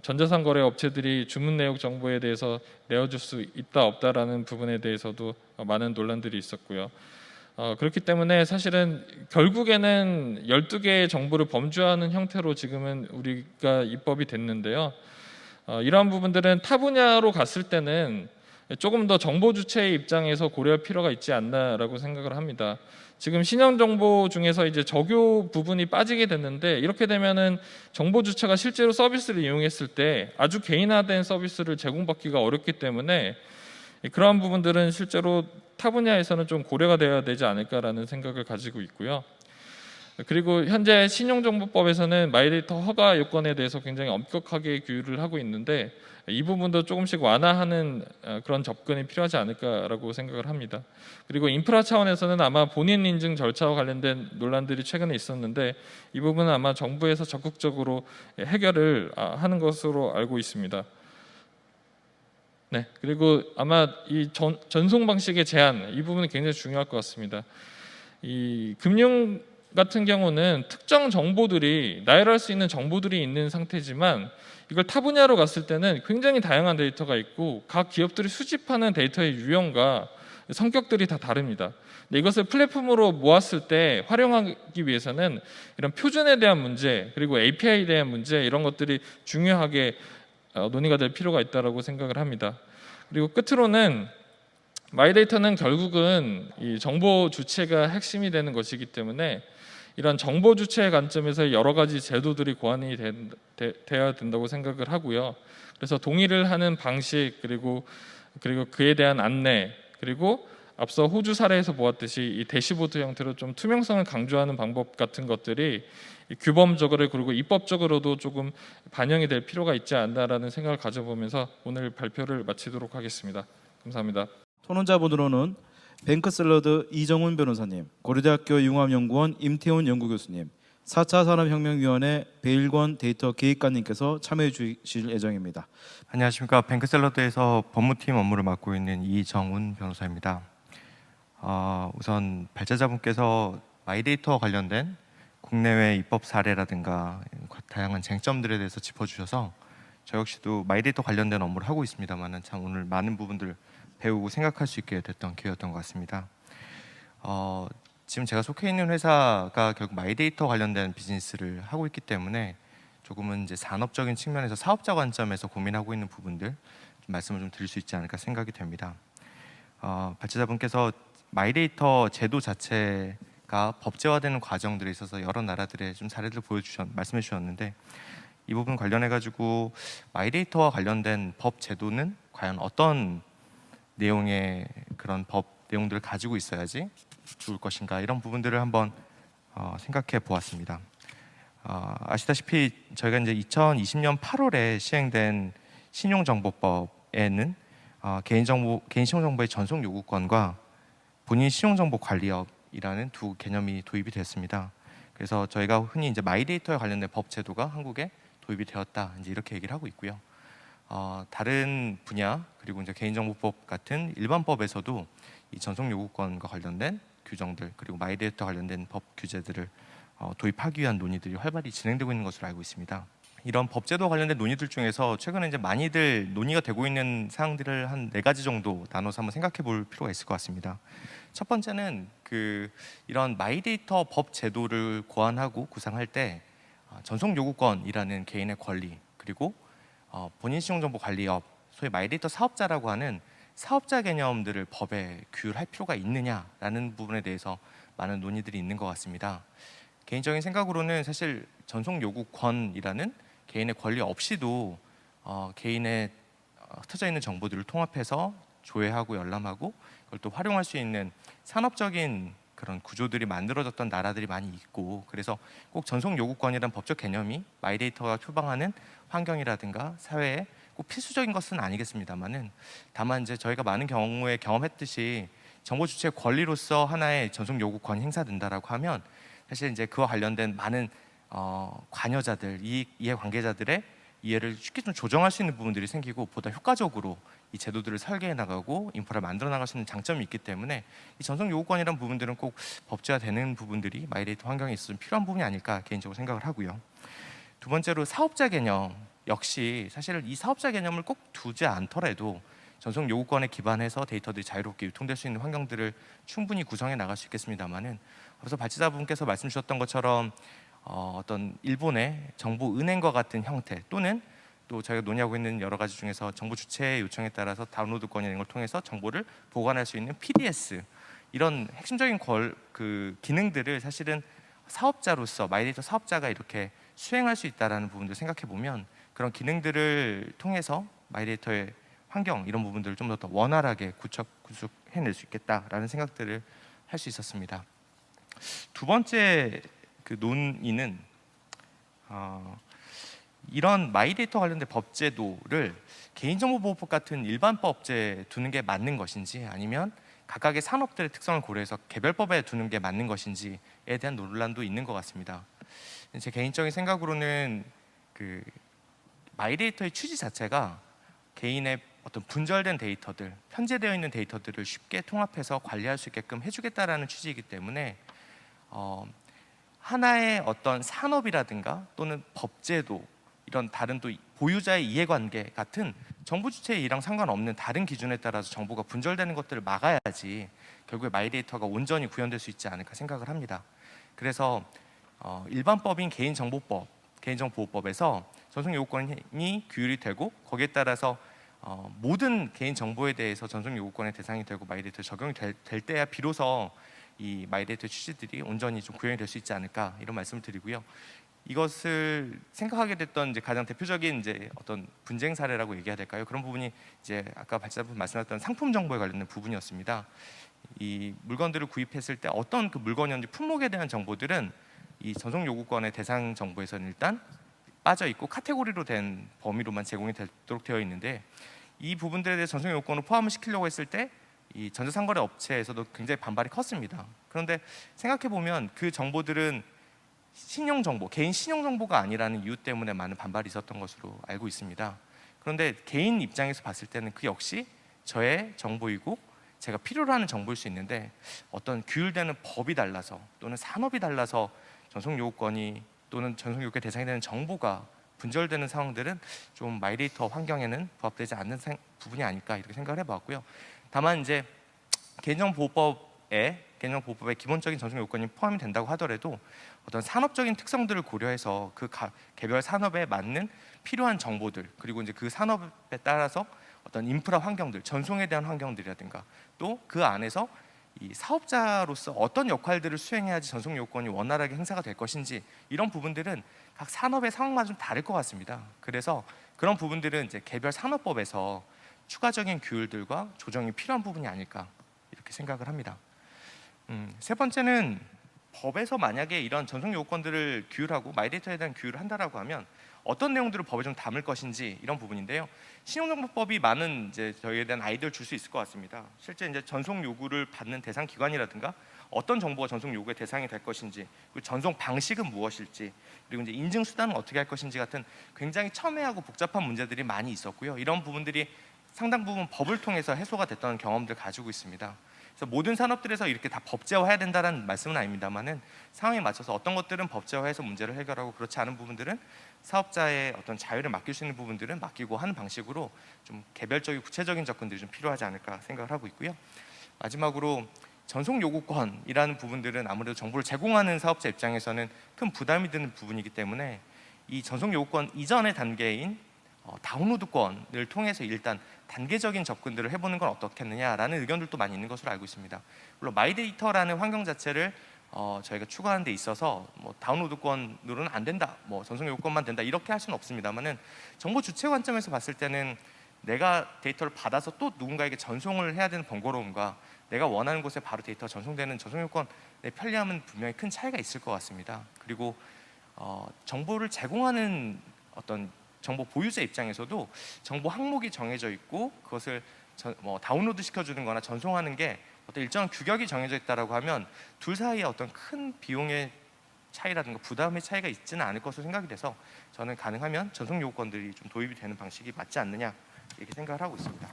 전자상 거래 업체들이 주문 내역 정보에 대해서 내어줄 수 있다 없다라는 부분에 대해서도 많은 논란들이 있었고요. 그렇기 때문에 사실은 결국에는 12개의 정보를 범주하는 형태로 지금은 우리가 입법이 됐는데요. 이러한 부분들은 타 분야로 갔을 때는 조금 더 정보 주체의 입장에서 고려할 필요가 있지 않나라고 생각을 합니다. 지금 신형 정보 중에서 이제 적요 부분이 빠지게 됐는데 이렇게 되면은 정보 주체가 실제로 서비스를 이용했을 때 아주 개인화된 서비스를 제공받기가 어렵기 때문에 그러한 부분들은 실제로 타 분야에서는 좀 고려가 되어야 되지 않을까라는 생각을 가지고 있고요. 그리고 현재 신용정보법에서는 마이데이터 허가 요건에 대해서 굉장히 엄격하게 규율을 하고 있는데 이 부분도 조금씩 완화하는 그런 접근이 필요하지 않을까라고 생각을 합니다. 그리고 인프라 차원에서는 아마 본인 인증 절차와 관련된 논란들이 최근에 있었는데 이 부분은 아마 정부에서 적극적으로 해결을 하는 것으로 알고 있습니다. 네, 그리고 아마 이 전송 방식의 제한 이 부분이 굉장히 중요할 것 같습니다. 이 금융 같은 경우는 특정 정보들이 나열할 수 있는 정보들이 있는 상태지만 이걸 타 분야로 갔을 때는 굉장히 다양한 데이터가 있고 각 기업들이 수집하는 데이터의 유형과 성격들이 다 다릅니다. 근데 이것을 플랫폼으로 모았을 때 활용하기 위해서는 이런 표준에 대한 문제 그리고 API에 대한 문제 이런 것들이 중요하게 논의가 될 필요가 있다고 생각을 합니다. 그리고 끝으로는 마이데이터는 결국은 이 정보 주체가 핵심이 되는 것이기 때문에 이런 정보 주체의 관점에서 여러 가지 제도들이 고안이 돼야 된다고 생각을 하고요. 그래서 동의를 하는 방식 그리고 그에 대한 안내 그리고 앞서 호주 사례에서 보았듯이 이 대시보드 형태로 좀 투명성을 강조하는 방법 같은 것들이 규범적으로 그리고 입법적으로도 조금 반영이 될 필요가 있지 않나라는 생각을 가져보면서 오늘 발표를 마치도록 하겠습니다. 감사합니다. 토론자분으로는 뱅크샐러드 이정훈 변호사님, 고려대학교 융합연구원 임태훈 연구교수님, 4차 산업혁명위원회 배일권 데이터 계획관님께서 참여해 주실 예정입니다. 안녕하십니까. 뱅크샐러드에서 법무팀 업무를 맡고 있는 이정훈 변호사입니다. 우선 발제자분께서 마이데이터와 관련된 국내외 입법 사례라든가 다양한 쟁점들에 대해서 짚어주셔서 저 역시도 마이데이터 관련된 업무를 하고 있습니다만 참 오늘 많은 부분들 배우고 생각할 수 있게 됐던 기회였던 것 같습니다. 지금 제가 속해 있는 회사가 결국 마이데이터 관련된 비즈니스를 하고 있기 때문에 조금은 이제 산업적인 측면에서 사업자 관점에서 고민하고 있는 부분들 좀 말씀을 좀 드릴 수 있지 않을까 생각이 됩니다. 발제자분께서 마이데이터 제도 자체가 법제화되는 과정들에 있어서 여러 나라들의 좀 사례를 말씀해 주셨는데, 이 부분 관련해 가지고 마이데이터와 관련된 법 제도는 과연 어떤 내용의 그런 법 내용들을 가지고 있어야지 좋을 것인가, 이런 부분들을 한번 생각해 보았습니다. 아시다시피 저희가 이제 2020년 8월에 시행된 신용정보법에는 개인신용정보의 전송 요구권과 본인 신용정보 관리업이라는 두 개념이 도입이 됐습니다. 그래서 저희가 흔히 이제 마이데이터에 관련된 법 제도가 한국에 도입이 되었다, 이제 이렇게 얘기를 하고 있고요. 다른 분야 그리고 이제 개인정보법 같은 일반법에서도 이 전송 요구권과 관련된 규정들 그리고 마이데이터 관련된 법 규제들을 도입하기 위한 논의들이 활발히 진행되고 있는 것으로 알고 있습니다. 이런 법제도 관련된 논의들 중에서 최근에 이제 많이들 논의가 되고 있는 사항들을 한 4가지 정도 나눠서 한번 생각해 볼 필요가 있을 것 같습니다. 첫 번째는 이런 마이데이터 법 제도를 고안하고 구상할 때 전송 요구권이라는 개인의 권리, 그리고 본인 신용정보 관리업, 소위 마이데이터 사업자라고 하는 사업자 개념들을 법에 규율할 필요가 있느냐라는 부분에 대해서 많은 논의들이 있는 것 같습니다. 개인적인 생각으로는 사실 전송 요구권이라는 개인의 권리 없이도 개인의 흩어져 있는 정보들을 통합해서 조회하고 열람하고 그걸 또 활용할 수 있는 산업적인 그런 구조들이 만들어졌던 나라들이 많이 있고, 그래서 꼭 전송 요구권이라는 법적 개념이 마이데이터가 표방하는 환경이라든가 사회에 꼭 필수적인 것은 아니겠습니다만은, 다만 이제 저희가 많은 경우에 경험했듯이 정보 주체의 권리로서 하나의 전송 요구권이 행사된다라고 하면 사실 이제 그와 관련된 많은 관여자들, 이해 관계자들의 이해를 쉽게 좀 조정할 수 있는 부분들이 생기고 보다 효과적으로 이 제도들을 설계해 나가고 인프라를 만들어 나갈 수 있는 장점이 있기 때문에 이 전송 요구권이라는 부분들은 꼭 법제화되는 부분들이 마이데이터 환경에 있어서 필요한 부분이 아닐까 개인적으로 생각을 하고요. 두 번째로 사업자 개념 역시 사실 이 사업자 개념을 꼭 두지 않더라도 전송 요구권에 기반해서 데이터들이 자유롭게 유통될 수 있는 환경들을 충분히 구성해 나갈 수 있겠습니다만은, 그래서 발제자분께서 말씀 주셨던 것처럼 어떤 일본의 정보 은행과 같은 형태, 또는 또 저희가 논의하고 있는 여러 가지 중에서 정보 주체의 요청에 따라서 다운로드권 이런 걸 통해서 정보를 보관할 수 있는 PDS, 이런 핵심적인 기능들을 사실은 사업자로서 마이데이터 사업자가 이렇게 수행할 수 있다라는 부분들 생각해 보면 그런 기능들을 통해서 마이데이터의 환경 이런 부분들을 좀 더 원활하게 구축해낼 수 있겠다라는 생각들을 할 수 있었습니다. 두 번째 논의는 이런 마이데이터 관련된 법제도를 개인정보보호법 같은 일반 법제에 두는 게 맞는 것인지, 아니면 각각의 산업들의 특성을 고려해서 개별법에 두는 게 맞는 것인지에 대한 논란도 있는 것 같습니다. 제 개인적인 생각으로는 마이데이터의 취지 자체가 개인의 어떤 분절된 데이터들, 편제되어 있는 데이터들을 쉽게 통합해서 관리할 수 있게끔 해주겠다라는 취지이기 때문에 하나의 어떤 산업이라든가 또는 법제도, 이런 다른 또 보유자의 이해관계 같은 정부 주체의 이랑 상관없는 다른 기준에 따라서 정보가 분절되는 것들을 막아야지 결국에 마이데이터가 온전히 구현될 수 있지 않을까 생각을 합니다. 그래서 일반법인 개인정보법, 개인정보보호법에서 전송 요구권이 규율이 되고 거기에 따라서 모든 개인 정보에 대해서 전송 요구권의 대상이 되고 마이데이터 적용이 될 때야 비로소 이 마이데이터 취지들이 온전히 좀 구현이 될 수 있지 않을까, 이런 말씀을 드리고요. 이것을 생각하게 됐던 이제 가장 대표적인 이제 어떤 분쟁 사례라고 얘기해야 될까요? 그런 부분이 이제 아까 발제자분 말씀하셨던 상품 정보에 관련된 부분이었습니다. 이 물건들을 구입했을 때 어떤 물건이었는지 품목에 대한 정보들은 이 전송 요구권의 대상 정보에서는 일단 빠져 있고 카테고리로 된 범위로만 제공이 되도록 되어 있는데, 이 부분들에 대해 전송 요건을 포함을 시키려고 했을 때 이 전자상거래 업체에서도 굉장히 반발이 컸습니다. 그런데 생각해 보면 그 정보들은 신용 정보, 개인 신용 정보가 아니라는 이유 때문에 많은 반발이 있었던 것으로 알고 있습니다. 그런데 개인 입장에서 봤을 때는 그 역시 저의 정보이고 제가 필요로 하는 정보일 수 있는데, 어떤 규율되는 법이 달라서 또는 산업이 달라서 전송 요구권이 또는 전송 요구의 대상이 되는 정보가 분절되는 상황들은 좀 마이데이터 환경에는 부합되지 않는 부분이 아닐까, 이렇게 생각을 해봤고요. 다만 이제 개인정보보호법에 개인정보보호법의 기본적인 전송 요건이 포함이 된다고 하더라도 어떤 산업적인 특성들을 고려해서 그 개별 산업에 맞는 필요한 정보들, 그리고 이제 그 산업에 따라서 어떤 인프라 환경들, 전송에 대한 환경들이라든가 또 그 안에서 이 사업자로서 어떤 역할들을 수행해야지 전송 요건이 원활하게 행사가 될 것인지, 이런 부분들은 각 산업의 상황마다 좀 다를 것 같습니다. 그래서 그런 부분들은 이제 개별 산업법에서 추가적인 규율들과 조정이 필요한 부분이 아닐까 이렇게 생각을 합니다. 세 번째는 법에서 만약에 이런 전송 요건들을 규율하고 마이데이터에 대한 규율을 한다라고 하면 어떤 내용들을 법에 좀 담을 것인지, 이런 부분인데요. 신용정보법이 많은 이제 저희에 대한 아이디어를 줄 수 있을 것 같습니다. 실제 이제 전송 요구를 받는 대상 기관이라든가 어떤 정보가 전송 요구의 대상이 될 것인지, 그리고 전송 방식은 무엇일지, 그리고 이제 인증 수단은 어떻게 할 것인지 같은 굉장히 첨예하고 복잡한 문제들이 많이 있었고요. 이런 부분들이 상당 부분 법을 통해서 해소가 됐던 경험들 가지고 있습니다. 그래서 모든 산업들에서 이렇게 다 법제화해야 된다는 말씀은 아닙니다만은 상황에 맞춰서 어떤 것들은 법제화해서 문제를 해결하고, 그렇지 않은 부분들은 사업자의 어떤 자유를 맡길 수 있는 부분들은 맡기고 하는 방식으로 좀 개별적이고 구체적인 접근들이 좀 필요하지 않을까 생각을 하고 있고요. 마지막으로 전송 요구권이라는 부분들은 아무래도 정보를 제공하는 사업자 입장에서는 큰 부담이 되는 부분이기 때문에 이 전송 요구권 이전의 단계인 다운로드권을 통해서 일단 단계적인 접근들을 해보는 건 어떻겠느냐라는 의견들도 많이 있는 것으로 알고 있습니다. 물론 마이데이터라는 환경 자체를 저희가 추구하는 데 있어서 뭐 다운로드권으로는 안 된다, 뭐 전송 요건만 된다, 이렇게 할 수는 없습니다만은 정보 주체 관점에서 봤을 때는 내가 데이터를 받아서 또 누군가에게 전송을 해야 되는 번거로움과 내가 원하는 곳에 바로 데이터가 전송되는 전송 요건의 편리함은 분명히 큰 차이가 있을 것 같습니다. 그리고 정보를 제공하는 어떤 정보 보유자 입장에서도 정보 항목이 정해져 있고 그것을 다운로드 시켜주는 거나 전송하는 게 어떤 일정한 규격이 정해져 있다라고 하면 둘 사이에 어떤 큰 비용의 차이라든가 부담의 차이가 있지는 않을 것으로 생각이 돼서 저는 가능하면 전송 요건들이 좀 도입이 되는 방식이 맞지 않느냐 이렇게 생각을 하고 있습니다.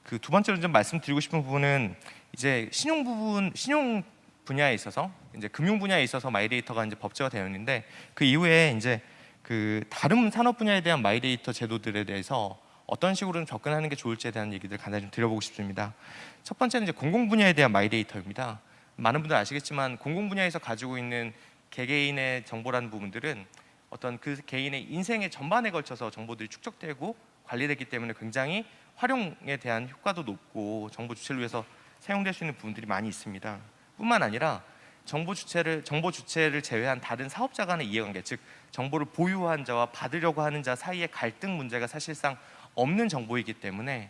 그 두 번째로 좀 말씀드리고 싶은 부분은 이제 신용 분야에 있어서 이제 금융 분야에 있어서 마이데이터가 이제 법제화 되어 있는데, 그 이후에 이제 그 다른 산업 분야에 대한 마이데이터 제도들에 대해서 어떤 식으로 좀 접근하는 게 좋을지에 대한 얘기들 간단히 좀 드려보고 싶습니다. 첫 번째는 이제 공공 분야에 대한 마이데이터입니다. 많은 분들 아시겠지만 공공 분야에서 가지고 있는 개개인의 정보라는 부분들은 어떤 그 개인의 인생의 전반에 걸쳐서 정보들이 축적되고 관리되기 때문에 굉장히 활용에 대한 효과도 높고 정보 주체를 위해서 사용될 수 있는 부분들이 많이 있습니다. 뿐만 아니라 정보 주체를 제외한 다른 사업자 간의 이해관계, 즉 정보를 보유한 자와 받으려고 하는 자 사이의 갈등 문제가 사실상 없는 정보이기 때문에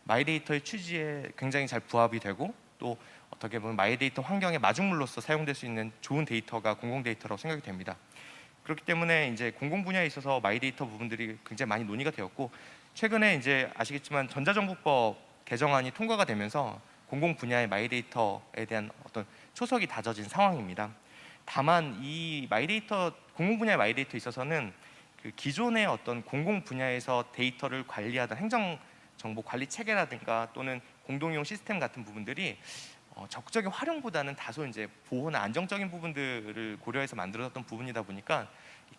마이데이터의 취지에 굉장히 잘 부합이 되고, 또 어떻게 보면 마이데이터 환경의 마중물로서 사용될 수 있는 좋은 데이터가 공공 데이터라고 생각이 됩니다. 그렇기 때문에 이제 공공 분야에 있어서 마이데이터 부분들이 굉장히 많이 논의가 되었고, 최근에 이제 아시겠지만 전자정보법 개정안이 통과가 되면서 공공 분야의 마이데이터에 대한 어떤 초석이 다져진 상황입니다. 다만 이 마이데이터, 공공 분야의 마이데이터에 있어서는 그 기존의 어떤 공공 분야에서 데이터를 관리하던 행정정보 관리 체계라든가 또는 공동이용 시스템 같은 부분들이 적극적인 활용보다는 다소 이제 보호나 안정적인 부분들을 고려해서 만들어졌던 부분이다 보니까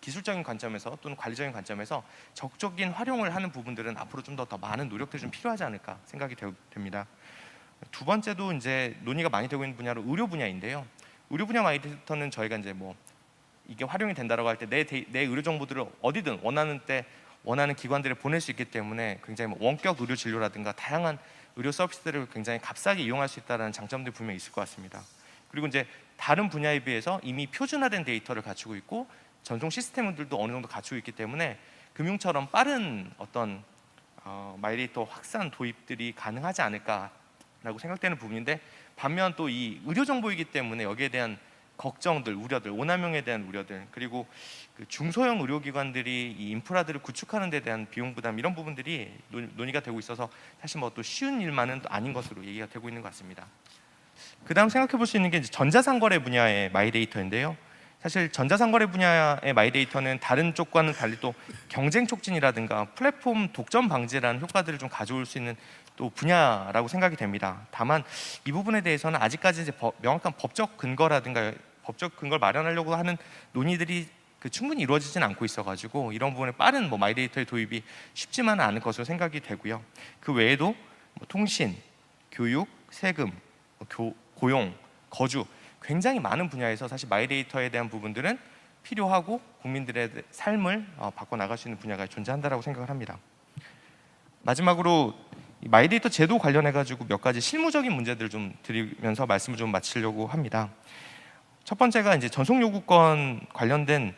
기술적인 관점에서 또는 관리적인 관점에서 적극적인 활용을 하는 부분들은 앞으로 좀 더 많은 노력들이 좀 필요하지 않을까 생각이 됩니다. 두 번째도 이제 논의가 많이 되고 있는 분야로 의료 분야인데요. 의료 분야 마이데이터는 저희가 이제 뭐 이게 활용이 된다라고 할 때 내 의료 정보들을 어디든 원하는 때 원하는 기관들에 보낼 수 있기 때문에 굉장히 뭐 원격 의료 진료라든가 다양한 의료 서비스들을 굉장히 값싸게 이용할 수 있다는 장점들이 분명히 있을 것 같습니다. 그리고 이제 다른 분야에 비해서 이미 표준화된 데이터를 갖추고 있고 전송 시스템들도 어느 정도 갖추고 있기 때문에 금융처럼 빠른 어떤 마이데이터 확산 도입들이 가능하지 않을까라고 생각되는 부분인데, 반면 또 이 의료 정보이기 때문에 여기에 대한 걱정들, 우려들, 오남용에 대한 우려들, 그리고 그 중소형 의료기관들이 이 인프라들을 구축하는 데 대한 비용 부담, 이런 부분들이 논의가 되고 있어서 사실 뭐 또 쉬운 일만은 아닌 것으로 얘기가 되고 있는 것 같습니다. 그 다음 생각해 볼 수 있는 게 이제 전자상거래 분야의 마이데이터인데요. 사실 전자상거래 분야의 마이데이터는 다른 쪽과는 달리 또 경쟁 촉진이라든가 플랫폼 독점 방지라는 효과들을 좀 가져올 수 있는 또 분야라고 생각이 됩니다. 다만 이 부분에 대해서는 아직까지 이제 명확한 법적 근거라든가 법적 근거를 마련하려고 하는 논의들이 충분히 이루어지지는 않고 있어가지고 이런 부분에 빠른 뭐 마이데이터의 도입이 쉽지만은 않을 것으로 생각이 되고요. 그 외에도 뭐 통신, 교육, 세금, 고용, 거주 굉장히 많은 분야에서 사실 마이데이터에 대한 부분들은 필요하고 국민들의 삶을 바꿔나갈 수 있는 분야가 존재한다라고 생각을 합니다. 마지막으로 이 마이데이터 제도 관련해 가지고 몇 가지 실무적인 문제들을 좀 드리면서 말씀을 좀 마치려고 합니다. 첫 번째가 이제 전속 요구권 관련된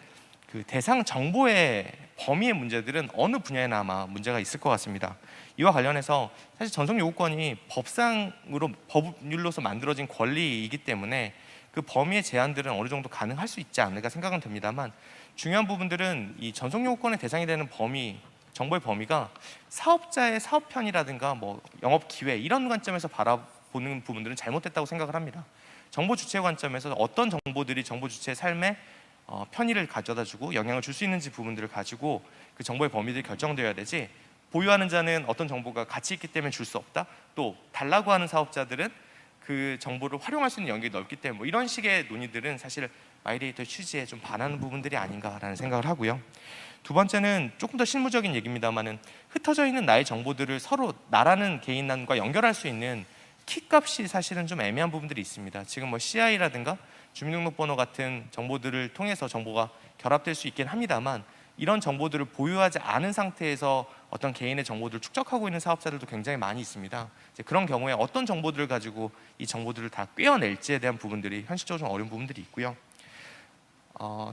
그 대상 정보의 범위의 문제들은 어느 분야에나 아마 문제가 있을 것 같습니다. 이와 관련해서 사실 전속 요구권이 법상으로 법률로서 만들어진 권리이기 때문에 그 범위의 제한들은 어느 정도 가능할 수 있지 않을까 생각은 됩니다만, 중요한 부분들은 이 전속 요구권의 대상이 되는 범위, 정보의 범위가 사업자의 사업 편이라든가 뭐 영업 기회 이런 관점에서 바라보는 부분들은 잘못됐다고 생각을 합니다. 정보 주체 관점에서 어떤 정보들이 정보 주체의 삶에 편의를 가져다주고 영향을 줄 수 있는지 부분들을 가지고 그 정보의 범위들이 결정되어야 되지, 보유하는 자는 어떤 정보가 가치 있기 때문에 줄 수 없다, 또 달라고 하는 사업자들은 그 정보를 활용할 수 있는 영역이 넓기 때문에 뭐 이런 식의 논의들은 사실 마이데이터 취지에 좀 반하는 부분들이 아닌가라는 생각을 하고요. 두 번째는 조금 더 실무적인 얘기입니다만은, 흩어져 있는 나의 정보들을 서로 나라는 개인과 연결할 수 있는 키값이 사실은 좀 애매한 부분들이 있습니다. 지금 뭐 CI라든가 주민등록번호 같은 정보들을 통해서 정보가 결합될 수 있긴 합니다만, 이런 정보들을 보유하지 않은 상태에서 어떤 개인의 정보들을 축적하고 있는 사업자들도 굉장히 많이 있습니다. 이제 그런 경우에 어떤 정보들을 가지고 이 정보들을 다 꿰어낼지에 대한 부분들이 현실적으로 좀 어려운 부분들이 있고요.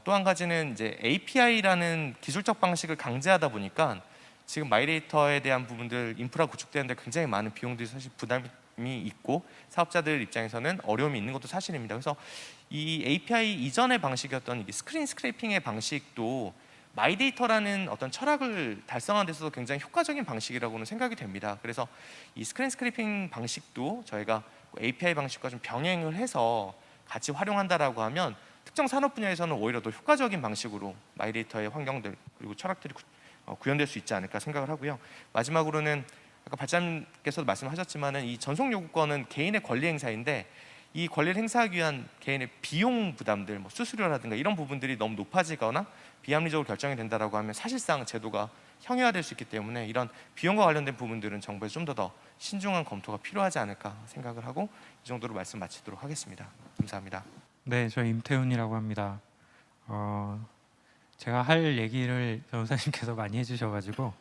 또 한 가지는 이제 API라는 기술적 방식을 강제하다 보니까 지금 마이데이터에 대한 부분들, 인프라 구축되는데 굉장히 많은 비용들이 사실 부담이 있고 사업자들 입장에서는 어려움이 있는 것도 사실입니다. 그래서 이 API 이전의 방식이었던 이 스크린 스크래핑의 방식도 마이데이터라는 어떤 철학을 달성하는 데 있어서 굉장히 효과적인 방식이라고는 생각이 됩니다. 그래서 이 스크린 스크래핑 방식도 저희가 API 방식과 좀 병행을 해서 같이 활용한다라고 하면 특정 산업 분야에서는 오히려 더 효과적인 방식으로 마이데이터의 환경들 그리고 철학들이 구현될 수 있지 않을까 생각을 하고요. 마지막으로는 아까 발자님께서도 말씀하셨지만은 이 전속 요구권은 개인의 권리 행사인데, 이 권리를 행사하기 위한 개인의 비용 부담들, 뭐 수수료라든가 이런 부분들이 너무 높아지거나 비합리적으로 결정이 된다라고 하면 사실상 제도가 형해화될 수 있기 때문에 이런 비용과 관련된 부분들은 정부에서 좀 더 신중한 검토가 필요하지 않을까 생각을 하고 이 정도로 말씀 마치도록 하겠습니다. 감사합니다. 네, 저 임태훈이라고 합니다. 제가 할 얘기를 변호사님께서 많이 해주셔가지고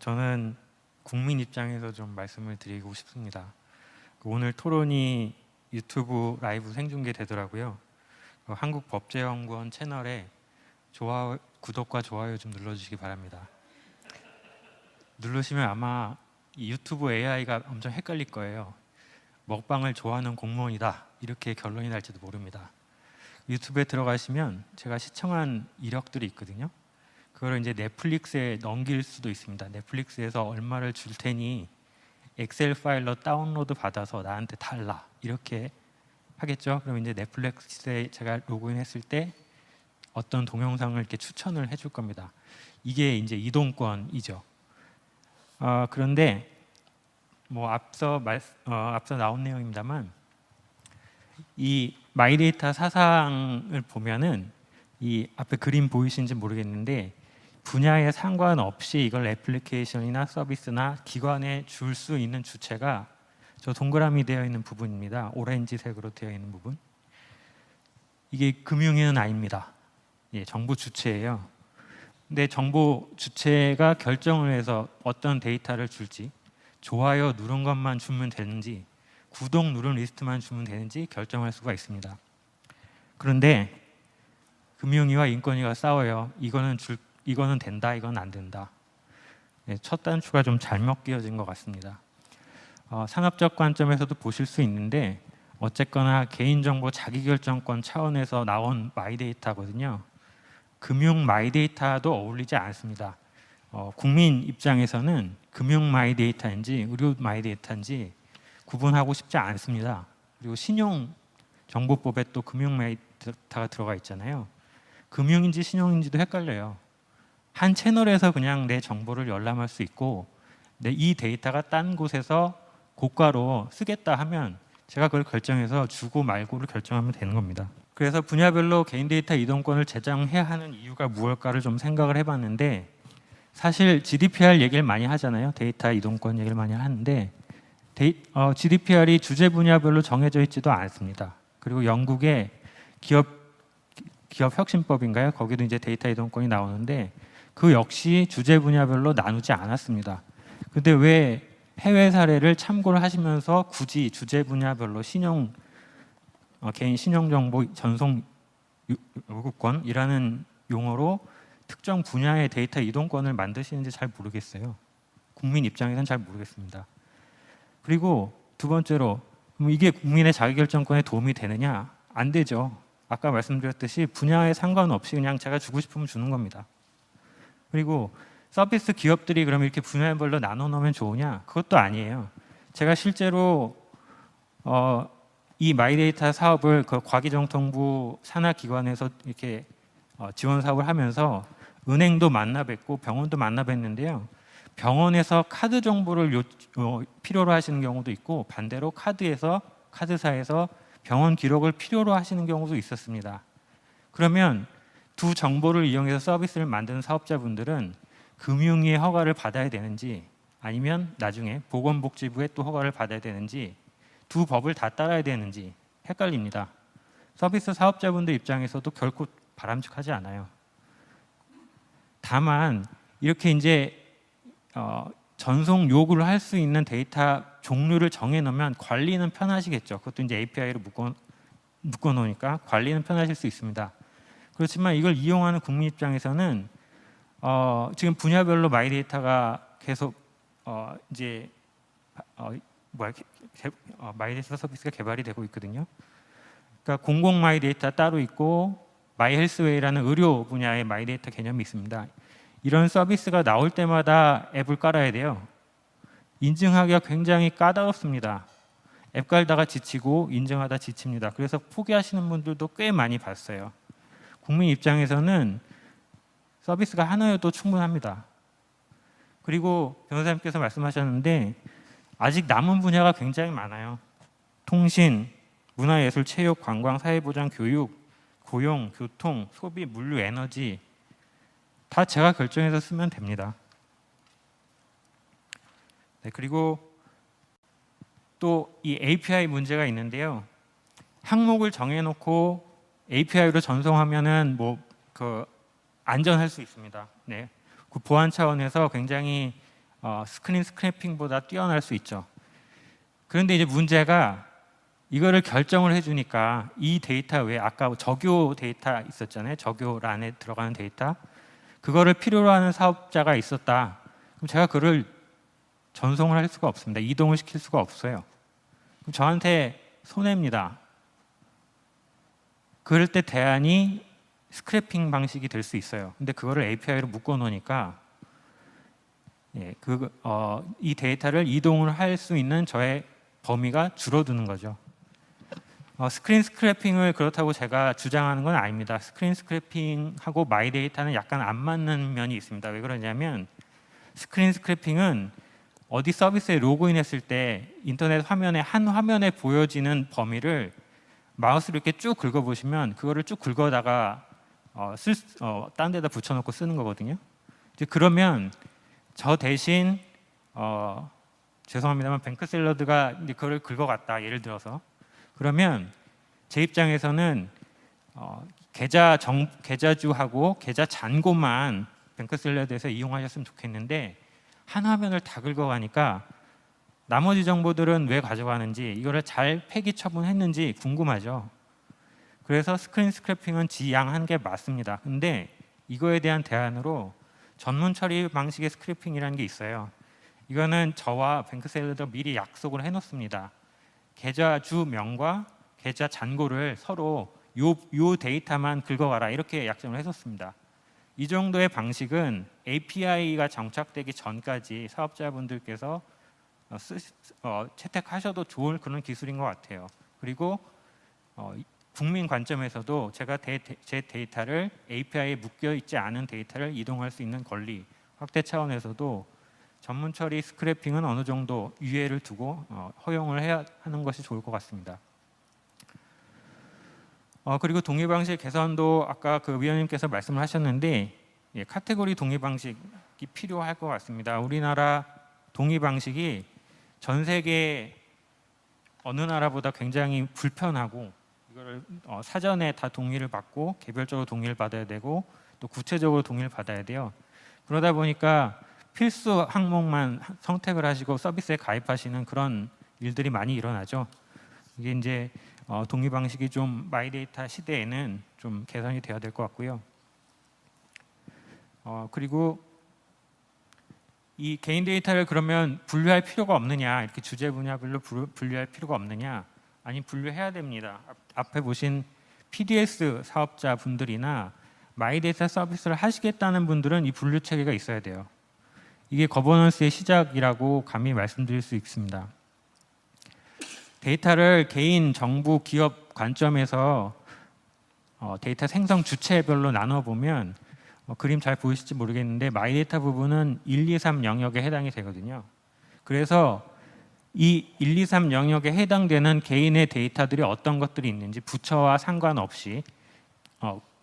저는 국민 입장에서 좀 말씀을 드리고 싶습니다. 오늘 토론이 유튜브 라이브 생중계 되더라고요. 한국법제연구원 채널에 구독과 좋아요 좀 눌러주시기 바랍니다. 누르시면 아마 이 유튜브 AI가 엄청 헷갈릴 거예요. 먹방을 좋아하는 공무원이다 이렇게 결론이 날지도 모릅니다. 유튜브에 들어가시면 제가 시청한 이력들이 있거든요. 그거를 이제 넷플릭스에 넘길 수도 있습니다. 넷플릭스에서 얼마를 줄 테니 엑셀 파일로 다운로드 받아서 나한테 달라 이렇게 하겠죠. 그럼 이제 넷플릭스에 제가 로그인했을 때 어떤 동영상을 이렇게 추천을 해줄 겁니다. 이게 이제 이동권이죠. 그런데 뭐 앞서 나온 내용입니다만, 이 마이데이터 사상을 보면은 이 앞에 그림 보이시는지 모르겠는데, 분야에 상관없이 이걸 애플리케이션이나 서비스나 기관에 줄 수 있는 주체가 저 동그라미 되어 있는 부분입니다. 오렌지색으로 되어 있는 부분. 이게 금융위는 아닙니다. 예, 정보 주체예요. 근데 정보 주체가 결정을 해서 어떤 데이터를 줄지, 좋아요 누른 것만 주면 되는지, 구독 누른 리스트만 주면 되는지 결정할 수가 있습니다. 그런데 금융위와 인권위가 싸워요. 이거는 된다, 이건 안 된다. 네, 첫 단추가 좀 잘못 끼워진 것 같습니다. 산업적 관점에서도 보실 수 있는데, 어쨌거나 개인정보 자기결정권 차원에서 나온 마이데이터거든요. 금융 마이데이터도 어울리지 않습니다. 국민 입장에서는 금융 마이데이터인지 의료 마이데이터인지 구분하고 싶지 않습니다. 그리고 신용정보법에 또 금융 마이데이터가 들어가 있잖아요. 금융인지 신용인지도 헷갈려요. 한 채널에서 그냥 내 정보를 열람할 수 있고, 이 데이터가 딴 곳에서 고가로 쓰겠다 하면 제가 그걸 결정해서 주고 말고를 결정하면 되는 겁니다. 그래서 분야별로 개인 데이터 이동권을 제정해야 하는 이유가 무엇일까를 좀 생각을 해봤는데, 사실 GDPR 얘기를 많이 하잖아요. 데이터 이동권 얘기를 많이 하는데, GDPR이 주제 분야별로 정해져 있지도 않습니다. 그리고 영국의 기업 혁신법인가요? 거기도 이제 데이터 이동권이 나오는데 그 역시 주제 분야별로 나누지 않았습니다. 근데 왜 해외 사례를 참고를 하시면서 굳이 주제 분야별로 개인 신용 정보 전송 요구권이라는 용어로 특정 분야의 데이터 이동권을 만드시는지 잘 모르겠어요. 국민 입장에서는 잘 모르겠습니다. 그리고 두 번째로 이게 국민의 자기결정권에 도움이 되느냐? 안 되죠. 아까 말씀드렸듯이 분야에 상관없이 그냥 제가 주고 싶으면 주는 겁니다. 그리고 서비스 기업들이 그럼 이렇게 분야별로 나눠 놓으면 좋으냐? 그것도 아니에요. 제가 실제로 이 마이데이터 사업을 그 과기정통부 산하기관에서 이렇게 지원 사업을 하면서 은행도 만나 뵙고 병원도 만나 뵀는데요. 병원에서 카드 정보를 필요로 하시는 경우도 있고 반대로 카드사에서 병원 기록을 필요로 하시는 경우도 있었습니다. 그러면 두 정보를 이용해서 서비스를 만드는 사업자분들은 금융위의 허가를 받아야 되는지 아니면 나중에 보건복지부의 또 허가를 받아야 되는지 두 법을 다 따라야 되는지 헷갈립니다. 서비스 사업자분들 입장에서도 결코 바람직하지 않아요. 다만 이렇게 이제 전송 요구를 할 수 있는 데이터 종류를 정해놓으면 관리는 편하시겠죠. 그것도 이제 API로 묶어놓으니까 관리는 편하실 수 있습니다. 그렇지만 이걸 이용하는 국민 입장에서는 지금 분야별로 마이데이터가 계속 이제 마이데이터 서비스가 개발이 되고 있거든요. 그러니까 공공 마이데이터 따로 있고 마이헬스웨이라는 의료 분야의 마이데이터 개념이 있습니다. 이런 서비스가 나올 때마다 앱을 깔아야 돼요. 인증하기가 굉장히 까다롭습니다. 앱 깔다가 지치고 인증하다 지칩니다. 그래서 포기하시는 분들도 꽤 많이 봤어요. 국민 입장에서는 서비스가 하나여도 충분합니다. 그리고 변호사님께서 말씀하셨는데 아직 남은 분야가 굉장히 많아요. 통신, 문화예술, 체육, 관광, 사회보장, 교육, 고용, 교통, 소비, 물류, 에너지 다 제가 결정해서 쓰면 됩니다. 네, 그리고 또 이 API 문제가 있는데요. 항목을 정해놓고 API로 전송하면은 안전할 수 있습니다. 네, 그 보안 차원에서 굉장히 스크린 스크래핑보다 뛰어날 수 있죠. 그런데 이제 문제가 이거를 결정을 해주니까 이 데이터 외에 아까 적요 데이터 있었잖아요. 적요란에 들어가는 데이터. 그거를 필요로 하는 사업자가 있었다. 그럼 제가 그걸 전송을 할 수가 없습니다. 이동을 시킬 수가 없어요. 그럼 저한테 손해입니다. 그럴 때 대안이 스크래핑 방식이 될 수 있어요. 근데 그거를 API로 묶어 놓으니까 이 데이터를 이동을 할 수 있는 저의 범위가 줄어드는 거죠. 스크린 스크래핑을 그렇다고 제가 주장하는 건 아닙니다. 스크린 스크래핑하고 마이데이터는 약간 안 맞는 면이 있습니다. 왜 그러냐면 스크린 스크래핑은 어디 서비스에 로그인했을 때 인터넷 화면에 한 화면에 보여지는 범위를 마우스로 이렇게 쭉 긁어보시면 그거를 쭉 긁어다가 딴 데다 붙여놓고 쓰는 거거든요. 이제 그러면 저 대신 죄송합니다만 뱅크샐러드가 이제 그걸 긁어갔다 예를 들어서 그러면 제 입장에서는 계좌주하고 계좌 잔고만 뱅크샐러드에서 이용하셨으면 좋겠는데 한 화면을 다 긁어가니까 나머지 정보들은 왜 가져가는지 이거를 잘 폐기 처분했는지 궁금하죠. 그래서 스크린 스크래핑은 지양한 게 맞습니다. 근데 이거에 대한 대안으로 전문 처리 방식의 스크래핑이라는 게 있어요. 이거는 저와 뱅크샐러드가 미리 약속을 해놓습니다. 계좌주 명과 계좌 잔고를 서로 요 데이터만 긁어가라 이렇게 약정을 했었습니다. 이 정도의 방식은 API가 정착되기 전까지 사업자분들께서 채택하셔도 좋을 그런 기술인 것 같아요. 그리고 국민 관점에서도 제가 제 데이터를 API에 묶여 있지 않은 데이터를 이동할 수 있는 권리 확대 차원에서도 전문 처리 스크래핑은 어느 정도 유예를 두고 허용을 해야 하는 것이 좋을 것 같습니다. 그리고 동의 방식 개선도 아까 그 위원님께서 말씀을 하셨는데 카테고리 동의 방식이 필요할 것 같습니다. 우리나라 동의 방식이 전 세계 어느 나라보다 굉장히 불편하고 이거를 사전에 다 동의를 받고 개별적으로 동의를 받아야 되고 또 구체적으로 동의를 받아야 돼요. 그러다 보니까 필수 항목만 선택을 하시고 서비스에 가입하시는 그런 일들이 많이 일어나죠. 이게 이제 동의 방식이 좀 마이데이터 시대에는 좀 개선이 되어야 될 것 같고요. 그리고 이 개인 데이터를 그러면 분류할 필요가 없느냐, 이렇게 주제 분야별로 분류할 필요가 없느냐, 아니 분류해야 됩니다. 앞에 보신 PDS 사업자 분들이나 마이데이터 서비스를 하시겠다는 분들은 이 분류 체계가 있어야 돼요. 이게 거버넌스의 시작이라고 감히 말씀드릴 수 있습니다. 데이터를 개인, 정부, 기업 관점에서 데이터 생성 주체별로 나눠보면 그림 잘 보이실지 모르겠는데 마이데이터 부분은 1, 2, 3 영역에 해당이 되거든요. 그래서 이 1, 2, 3 영역에 해당되는 개인의 데이터들이 어떤 것들이 있는지 부처와 상관없이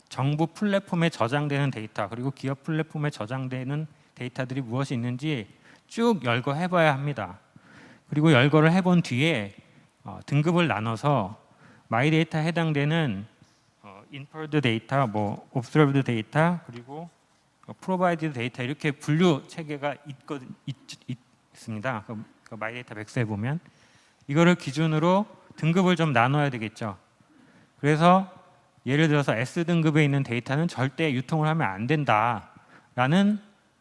정부 플랫폼에 저장되는 데이터 그리고 기업 플랫폼에 저장되는 데이터들이 무엇이 있는지 쭉 열거해봐야 합니다. 그리고 열거를 해본 뒤에 등급을 나눠서 마이데이터에 해당되는 inferred 데이터, observed 데이터 그리고 provided 데이터 이렇게 분류 체계가 있습니다. 그 마이데이터 맥스에 보면 이거를 기준으로 등급을 좀 나눠야 되겠죠. 그래서 예를 들어서 S등급에 있는 데이터는 절대 유통을 하면 안 된다라는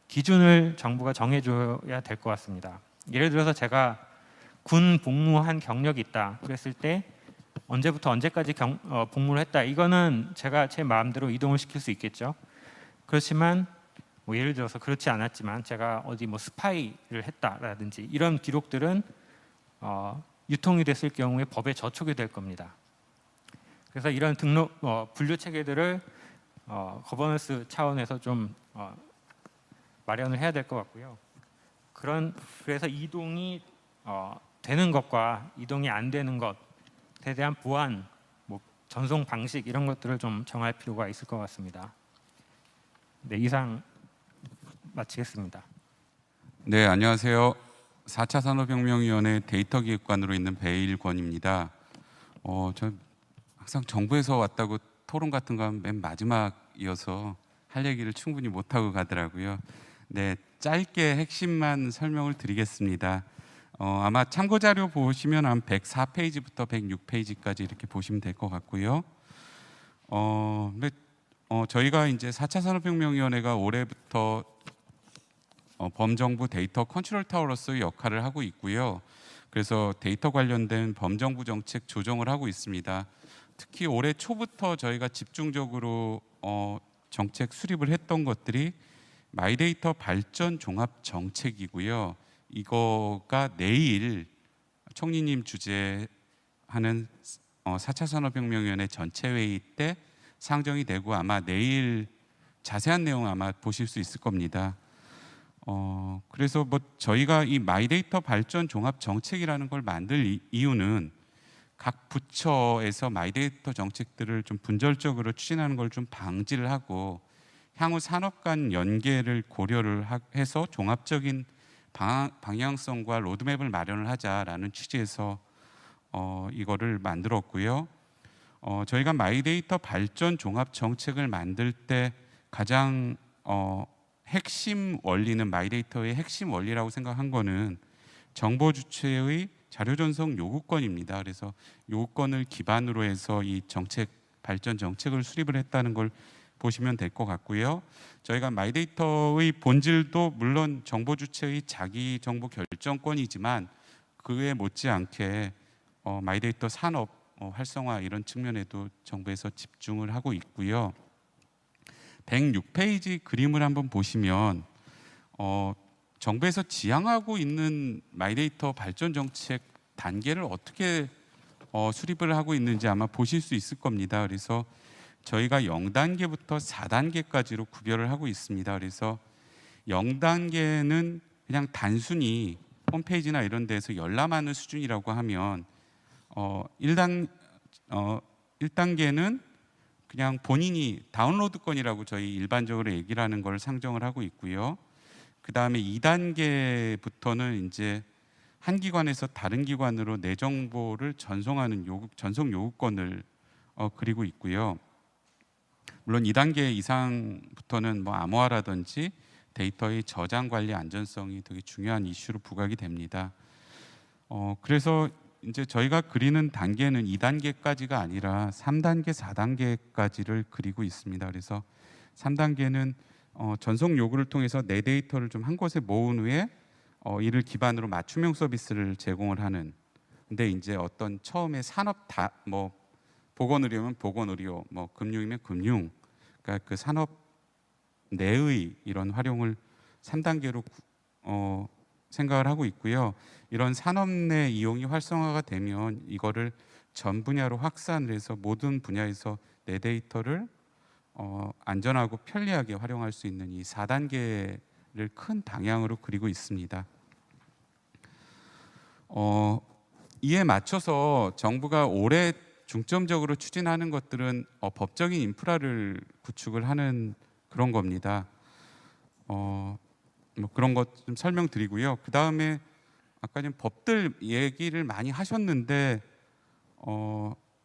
기준을 정부가 정해줘야 될 것 같습니다. 예를 들어서 제가 군 복무한 경력이 있다 그랬을 때 언제부터 언제까지 복무를 했다 이거는 제가 제 마음대로 이동을 시킬 수 있겠죠. 그렇지만 예를 들어서 그렇지 않았지만 제가 어디 스파이를 했다라든지 이런 기록들은 유통이 됐을 경우에 법에 저촉이 될 겁니다. 그래서 이런 등록 분류 체계들을 거버넌스 차원에서 좀 마련을 해야 될 것 같고요. 그래서 이동이 되는 것과 이동이 안 되는 것에 대한 보안, 전송 방식 이런 것들을 좀 정할 필요가 있을 것 같습니다. 네, 이상 마치겠습니다. 네, 안녕하세요. 4차 산업혁명위원회 데이터 기획관으로 있는 배일권입니다. 저 항상 정부에서 왔다고 토론 같은 거 하면 맨 마지막이어서 할 얘기를 충분히 못하고 가더라고요. 네, 짧게 핵심만 설명을 드리겠습니다. 아마 참고 자료 보시면 한 104페이지부터 106페이지까지 이렇게 보시면 될 것 같고요. 저희가 이제 4차 산업혁명위원회가 올해부터 범정부 데이터 컨트롤 타워로서의 역할을 하고 있고요. 그래서 데이터 관련된 범정부 정책 조정을 하고 있습니다. 특히 올해 초부터 저희가 집중적으로 정책 수립을 했던 것들이 마이데이터 발전 종합 정책이고요. 이거가 내일 총리님 주재하는 4차 산업혁명위원회 전체 회의 때 상정이 되고 아마 내일 자세한 내용 아마 보실 수 있을 겁니다. 그래서 저희가 이 마이데이터 발전 종합 정책이라는 걸 만들 이유는 각 부처에서 마이데이터 정책들을 좀 분절적으로 추진하는 걸 좀 방지를 하고 향후 산업 간 연계를 고려를 해서 종합적인 방향성과 로드맵을 마련을 하자라는 취지에서 이거를 만들었고요. 저희가 마이데이터 발전 종합 정책을 만들 때 가장 핵심 원리는 마이데이터의 핵심 원리라고 생각한 거는 정보 주체의 자료 전송 요구권입니다. 그래서 요구권을 기반으로 해서 이 정책 발전 정책을 수립을 했다는 걸 보시면 될 것 같고요. 저희가 마이데이터의 본질도 물론 정보 주체의 자기 정보 결정권이지만 그에 못지않게 마이데이터 산업 활성화 이런 측면에도 정부에서 집중을 하고 있고요. 106페이지 그림을 한번 보시면 정부에서 지향하고 있는 마이데이터 발전 정책 단계를 어떻게 수립을 하고 있는지 아마 보실 수 있을 겁니다. 그래서 저희가 0단계부터 4단계까지로 구별을 하고 있습니다. 그래서 0단계는 그냥 단순히 홈페이지나 이런 데서 열람하는 수준이라고 하면 1단계는 그냥 본인이 다운로드권이라고 저희 일반적으로 얘기를 하는 걸 상정을 하고 있고요. 그 다음에 2단계부터는 이제 한 기관에서 다른 기관으로 내 정보를 전송 요구권을 그리고 있고요. 물론 2단계 이상부터는 뭐 암호화라든지 데이터의 저장 관리 안전성이 되게 중요한 이슈로 부각이 됩니다. 그래서 이제 저희가 그리는 단계는 2단계까지가 아니라 3단계, 4단계까지를 그리고 있습니다. 그래서 3단계는 전송 요구를 통해서 내 데이터를 좀 한 곳에 모은 후에 이를 기반으로 맞춤형 서비스를 제공을 하는. 근데 이제 어떤 처음에 뭐 보건의료면 보건의료, 뭐 금융이면 금융, 그러니까 그 산업 내의 이런 활용을 3단계로 생각을 하고 있고요. 이런 산업 내 이용이 활성화가 되면 이거를 전 분야로 확산을 해서 모든 분야에서 내 데이터를 안전하고 편리하게 활용할 수 있는 이 4단계를 큰 방향으로 그리고 있습니다. 이에 맞춰서 정부가 올해 중점적으로 추진하는 것들은 법적인 인프라를 구축을 하는 그런 겁니다. 뭐 그런 것 좀 설명드리고요. 그 다음에 아까 좀 법들 얘기를 많이 하셨는데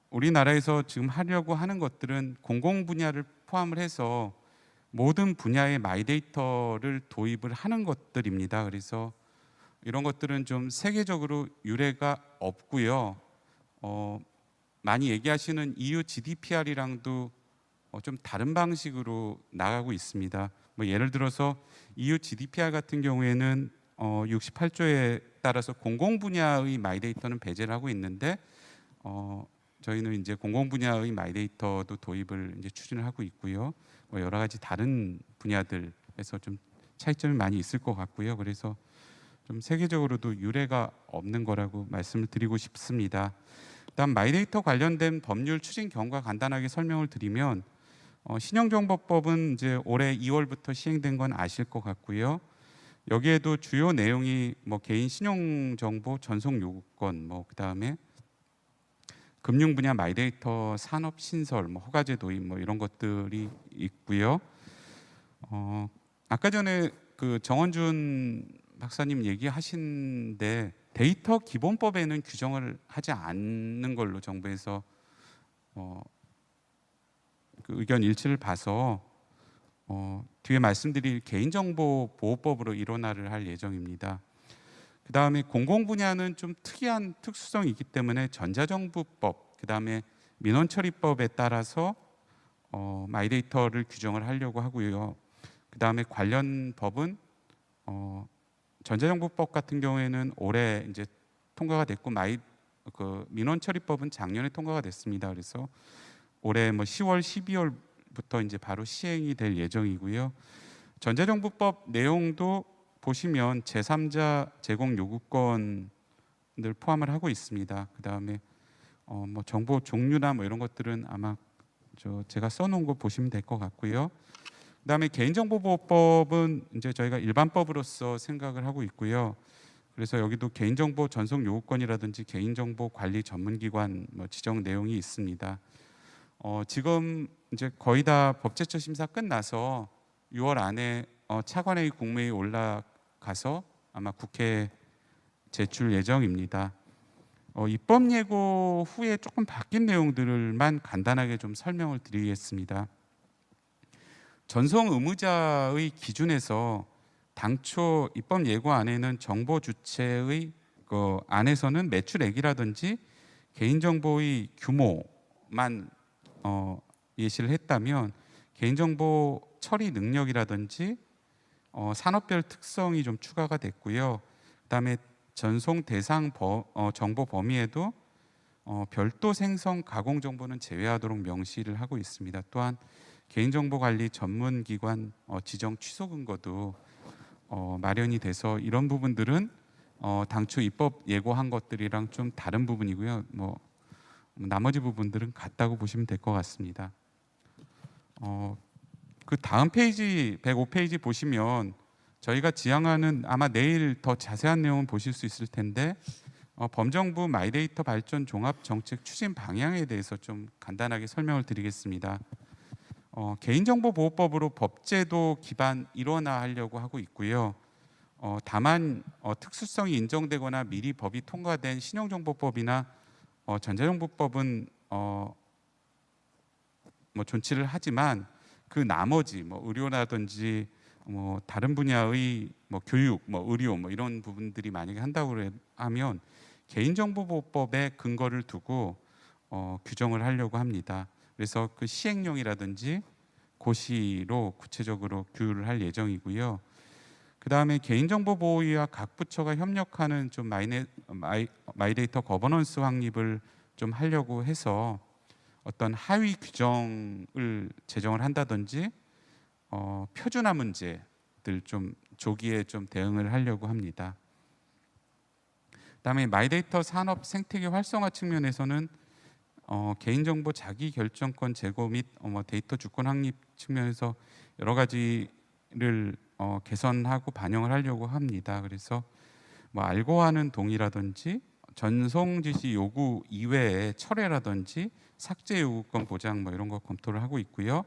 우리나라에서 지금 하려고 하는 것들은 공공 분야를 포함을 해서 모든 분야의 마이데이터를 도입을 하는 것들입니다. 그래서 이런 것들은 좀 세계적으로 유례가 없고요. 많이 얘기하시는 EU GDPR이랑도 좀 다른 방식으로 나가고 있습니다. 뭐 예를 들어서 EU GDPR 같은 경우에는 68조에 따라서 공공 분야의 마이데이터는 배제를 하고 있는데 저희는 이제 공공 분야의 마이데이터도 도입을 이제 추진을 하고 있고요. 뭐 여러 가지 다른 분야들에서 좀 차이점이 많이 있을 것 같고요. 그래서 좀 세계적으로도 유례가 없는 거라고 말씀을 드리고 싶습니다. 다음 마이데이터 관련된 법률 추진 경과 간단하게 설명을 드리면 신용정보법은 이제 올해 2월부터 시행된 건 아실 것 같고요. 여기에도 주요 내용이 뭐 개인 신용정보 전송 요구권, 뭐 그다음에 금융 분야 마이데이터 산업 신설, 뭐 허가제 도입, 뭐 이런 것들이 있고요. 아까 전에 그 정원준 박사님 얘기하신데 데이터 기본법에는 규정을 하지 않는 걸로 정부에서 그 의견 일치를 봐서 뒤에 말씀드릴 개인정보보호법으로 일원화를 할 예정입니다. 그 다음에 공공 분야는 좀 특이한 특수성이 있기 때문에 전자정부법, 그 다음에 민원처리법에 따라서 마이데이터를 규정을 하려고 하고요. 그 다음에 관련 법은 전자정부법 같은 경우에는 올해 이제 통과가 됐고 민원처리법은 작년에 통과가 됐습니다. 그래서 올해 뭐 10월, 12월부터 이제 바로 시행이 될 예정이고요. 전자정부법 내용도 보시면 제3자 제공 요구권을 포함을 하고 있습니다. 그 다음에 뭐 정보 종류나 뭐 이런 것들은 아마 제가 써놓은 거 보시면 될 것 같고요. 그다음에 개인정보보호법은 이제 저희가 일반법으로서 생각을 하고 있고요. 그래서 여기도 개인정보 전송 요구권이라든지 개인정보 관리 전문기관 뭐 지정 내용이 있습니다. 지금 이제 거의 다 법제처 심사 끝나서 6월 안에 차관회의 국무회의 올라가서 아마 국회에 제출 예정입니다. 입법 예고 후에 조금 바뀐 내용들만 간단하게 좀 설명을 드리겠습니다. 전송 의무자의 기준에서 당초 입법 예고안에는 정보 주체의 그 안에서는 매출액이라든지 개인정보의 규모만 예시를 했다면 개인정보 처리 능력이라든지 산업별 특성이 좀 추가가 됐고요. 그다음에 전송 대상 정보 범위에도 별도 생성 가공 정보는 제외하도록 명시를 하고 있습니다. 또한 개인정보관리 전문기관 지정 취소 근거도 마련이 돼서 이런 부분들은 당초 입법 예고한 것들이랑 좀 다른 부분이고요. 뭐 나머지 부분들은 같다고 보시면 될 것 같습니다. 그 다음 페이지 105페이지 보시면 저희가 지향하는 아마 내일 더 자세한 내용은 보실 수 있을 텐데 범정부 마이데이터 발전 종합 정책 추진 방향에 대해서 좀 간단하게 설명을 드리겠습니다. 개인정보보호법으로 법제도 기반 일원화하려고 하고 있고요. 다만 특수성이 인정되거나 미리 법이 통과된 신용정보법이나 전자정보법은 뭐 존치를 하지만 그 나머지 뭐 의료라든지 뭐 다른 분야의 뭐 교육, 뭐 의료 뭐 이런 부분들이 만약에 한다고 하면 개인정보보호법에 근거를 두고 규정을 하려고 합니다. 그래서 그 시행령이라든지 고시로 구체적으로 규율을 할 예정이고요. 그 다음에 개인정보보호위와 각 부처가 협력하는 좀 마이데이터 거버넌스 확립을 좀 하려고 해서 어떤 하위 규정을 제정을 한다든지 표준화 문제들 좀 조기에 좀 대응을 하려고 합니다. 그다음에 마이데이터 산업 생태계 활성화 측면에서는 개인정보 자기 결정권 제고 및 데이터 주권 확립 측면에서 여러 가지를 개선하고 반영을 하려고 합니다. 그래서 뭐 알고 하는 동의라든지 전송 지시 요구 이외에 철회라든지 삭제 요구권 보장 뭐 이런 거 검토를 하고 있고요.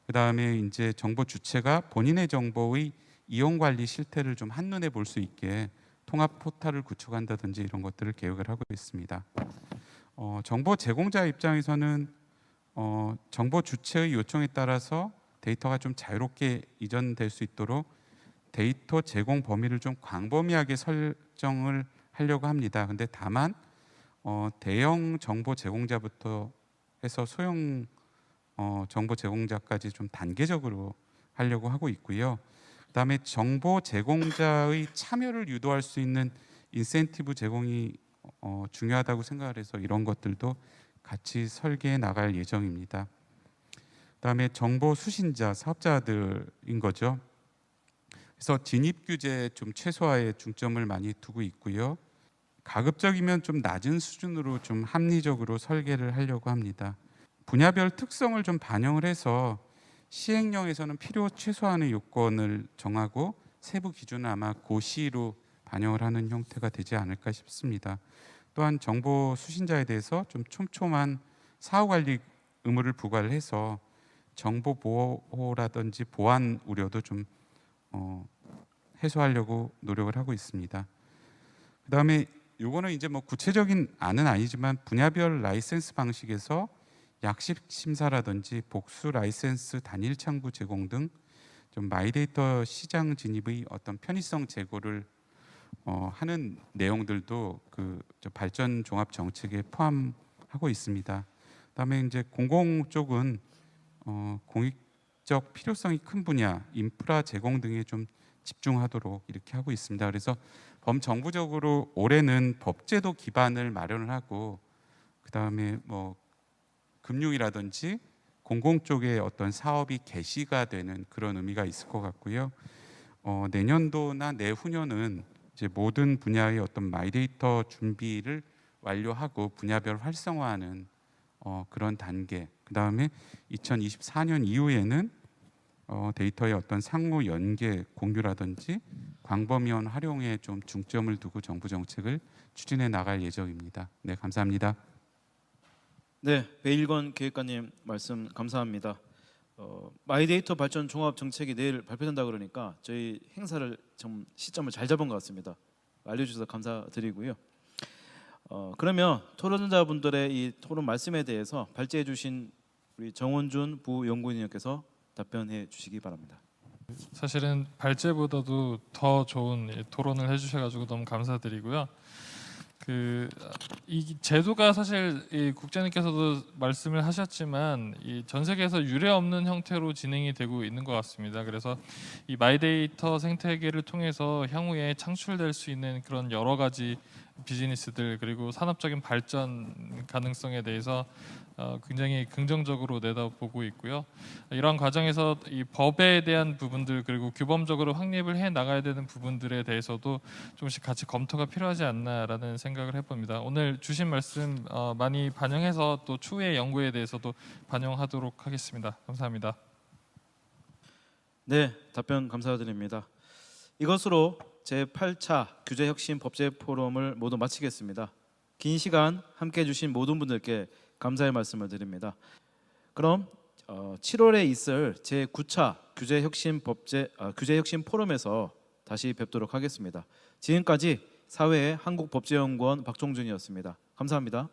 그다음에 이제 정보 주체가 본인의 정보의 이용 관리 실태를 좀 한눈에 볼 수 있게 통합 포털을 구축한다든지 이런 것들을 계획을 하고 있습니다. 정보 제공자 입장에서는 정보 주체의 요청에 따라서 데이터가 좀 자유롭게 이전될 수 있도록 데이터 제공 범위를 좀 광범위하게 설정을 하려고 합니다. 근데 다만 대형 정보 제공자부터 해서 소형 정보 제공자까지 좀 단계적으로 하려고 하고 있고요. 그다음에 정보 제공자의 참여를 유도할 수 있는 인센티브 제공이 중요하다고 생각을 해서 이런 것들도 같이 설계해 나갈 예정입니다. 그다음에 정보 수신자 사업자들인 거죠. 그래서 진입 규제 좀 최소화에 중점을 많이 두고 있고요. 가급적이면 좀 낮은 수준으로 좀 합리적으로 설계를 하려고 합니다. 분야별 특성을 좀 반영을 해서 시행령에서는 필요 최소한의 요건을 정하고 세부 기준은 아마 고시로 반영을 하는 형태가 되지 않을까 싶습니다. 또한 정보 수신자에 대해서 좀 촘촘한 사후 관리 의무를 부과를 해서 정보 보호라든지 보안 우려도 좀 해소하려고 노력을 하고 있습니다. 그다음에 요거는 이제 뭐 구체적인 안은 아니지만 분야별 라이센스 방식에서 약식 심사라든지 복수 라이센스 단일 창구 제공 등 좀 마이데이터 시장 진입의 어떤 편의성 제고를 하는 내용들도 그 발전 종합 정책에 포함하고 있습니다. 그다음에 이제 공공 쪽은 공익적 필요성이 큰 분야 인프라 제공 등에 좀 집중하도록 이렇게 하고 있습니다. 그래서 범정부적으로 올해는 법제도 기반을 마련을 하고 그다음에 뭐 금융이라든지 공공 쪽에 어떤 사업이 개시가 되는 그런 의미가 있을 것 같고요. 내년도나 내후년은 이제 모든 분야의 어떤 마이데이터 준비를 완료하고 분야별 활성화하는 그런 단계. 그 다음에 2024년 이후에는 데이터의 어떤 상호 연계 공유라든지 광범위한 활용에 좀 중점을 두고 정부 정책을 추진해 나갈 예정입니다. 네, 감사합니다. 네, 배일권 계획관님 말씀 감사합니다. 마이데이터 발전 종합 정책이 내일 발표된다 그러니까 저희 행사를 좀 시점을 잘 잡은 것 같습니다. 알려주셔서 감사드리고요. 그러면 토론자분들의 이 토론 말씀에 대해서 발제해주신 우리 정원준 부연구위원님께서 답변해 주시기 바랍니다. 사실은 발제보다도 더 좋은 토론을 해주셔가지고 너무 감사드리고요. 이 제도가 사실 이 국장님께서도 말씀을 하셨지만 이 전 세계에서 유례 없는 형태로 진행이 되고 있는 것 같습니다. 그래서 이 마이데이터 생태계를 통해서 향후에 창출될 수 있는 그런 여러 가지 비즈니스들 그리고 산업적인 발전 가능성에 대해서 굉장히 긍정적으로 내다보고 있고요. 이러한 과정에서 이 법에 대한 부분들 그리고 규범적으로 확립을 해 나가야 되는 부분들에 대해서도 조금씩 같이 검토가 필요하지 않나라는 생각을 해봅니다. 오늘 주신 말씀 많이 반영해서 또 추후의 연구에 대해서도 반영하도록 하겠습니다. 감사합니다. 네, 답변 감사드립니다. 이것으로 제8차 규제혁신 법제 포럼을 모두 마치겠습니다. 긴 시간 함께해 주신 모든 분들께 감사의 말씀을 드립니다. 그럼 7월에 있을 제9차 규제혁신 포럼에서 다시 뵙도록 하겠습니다. 지금까지 사회의 한국법제연구원 박종준이었습니다. 감사합니다.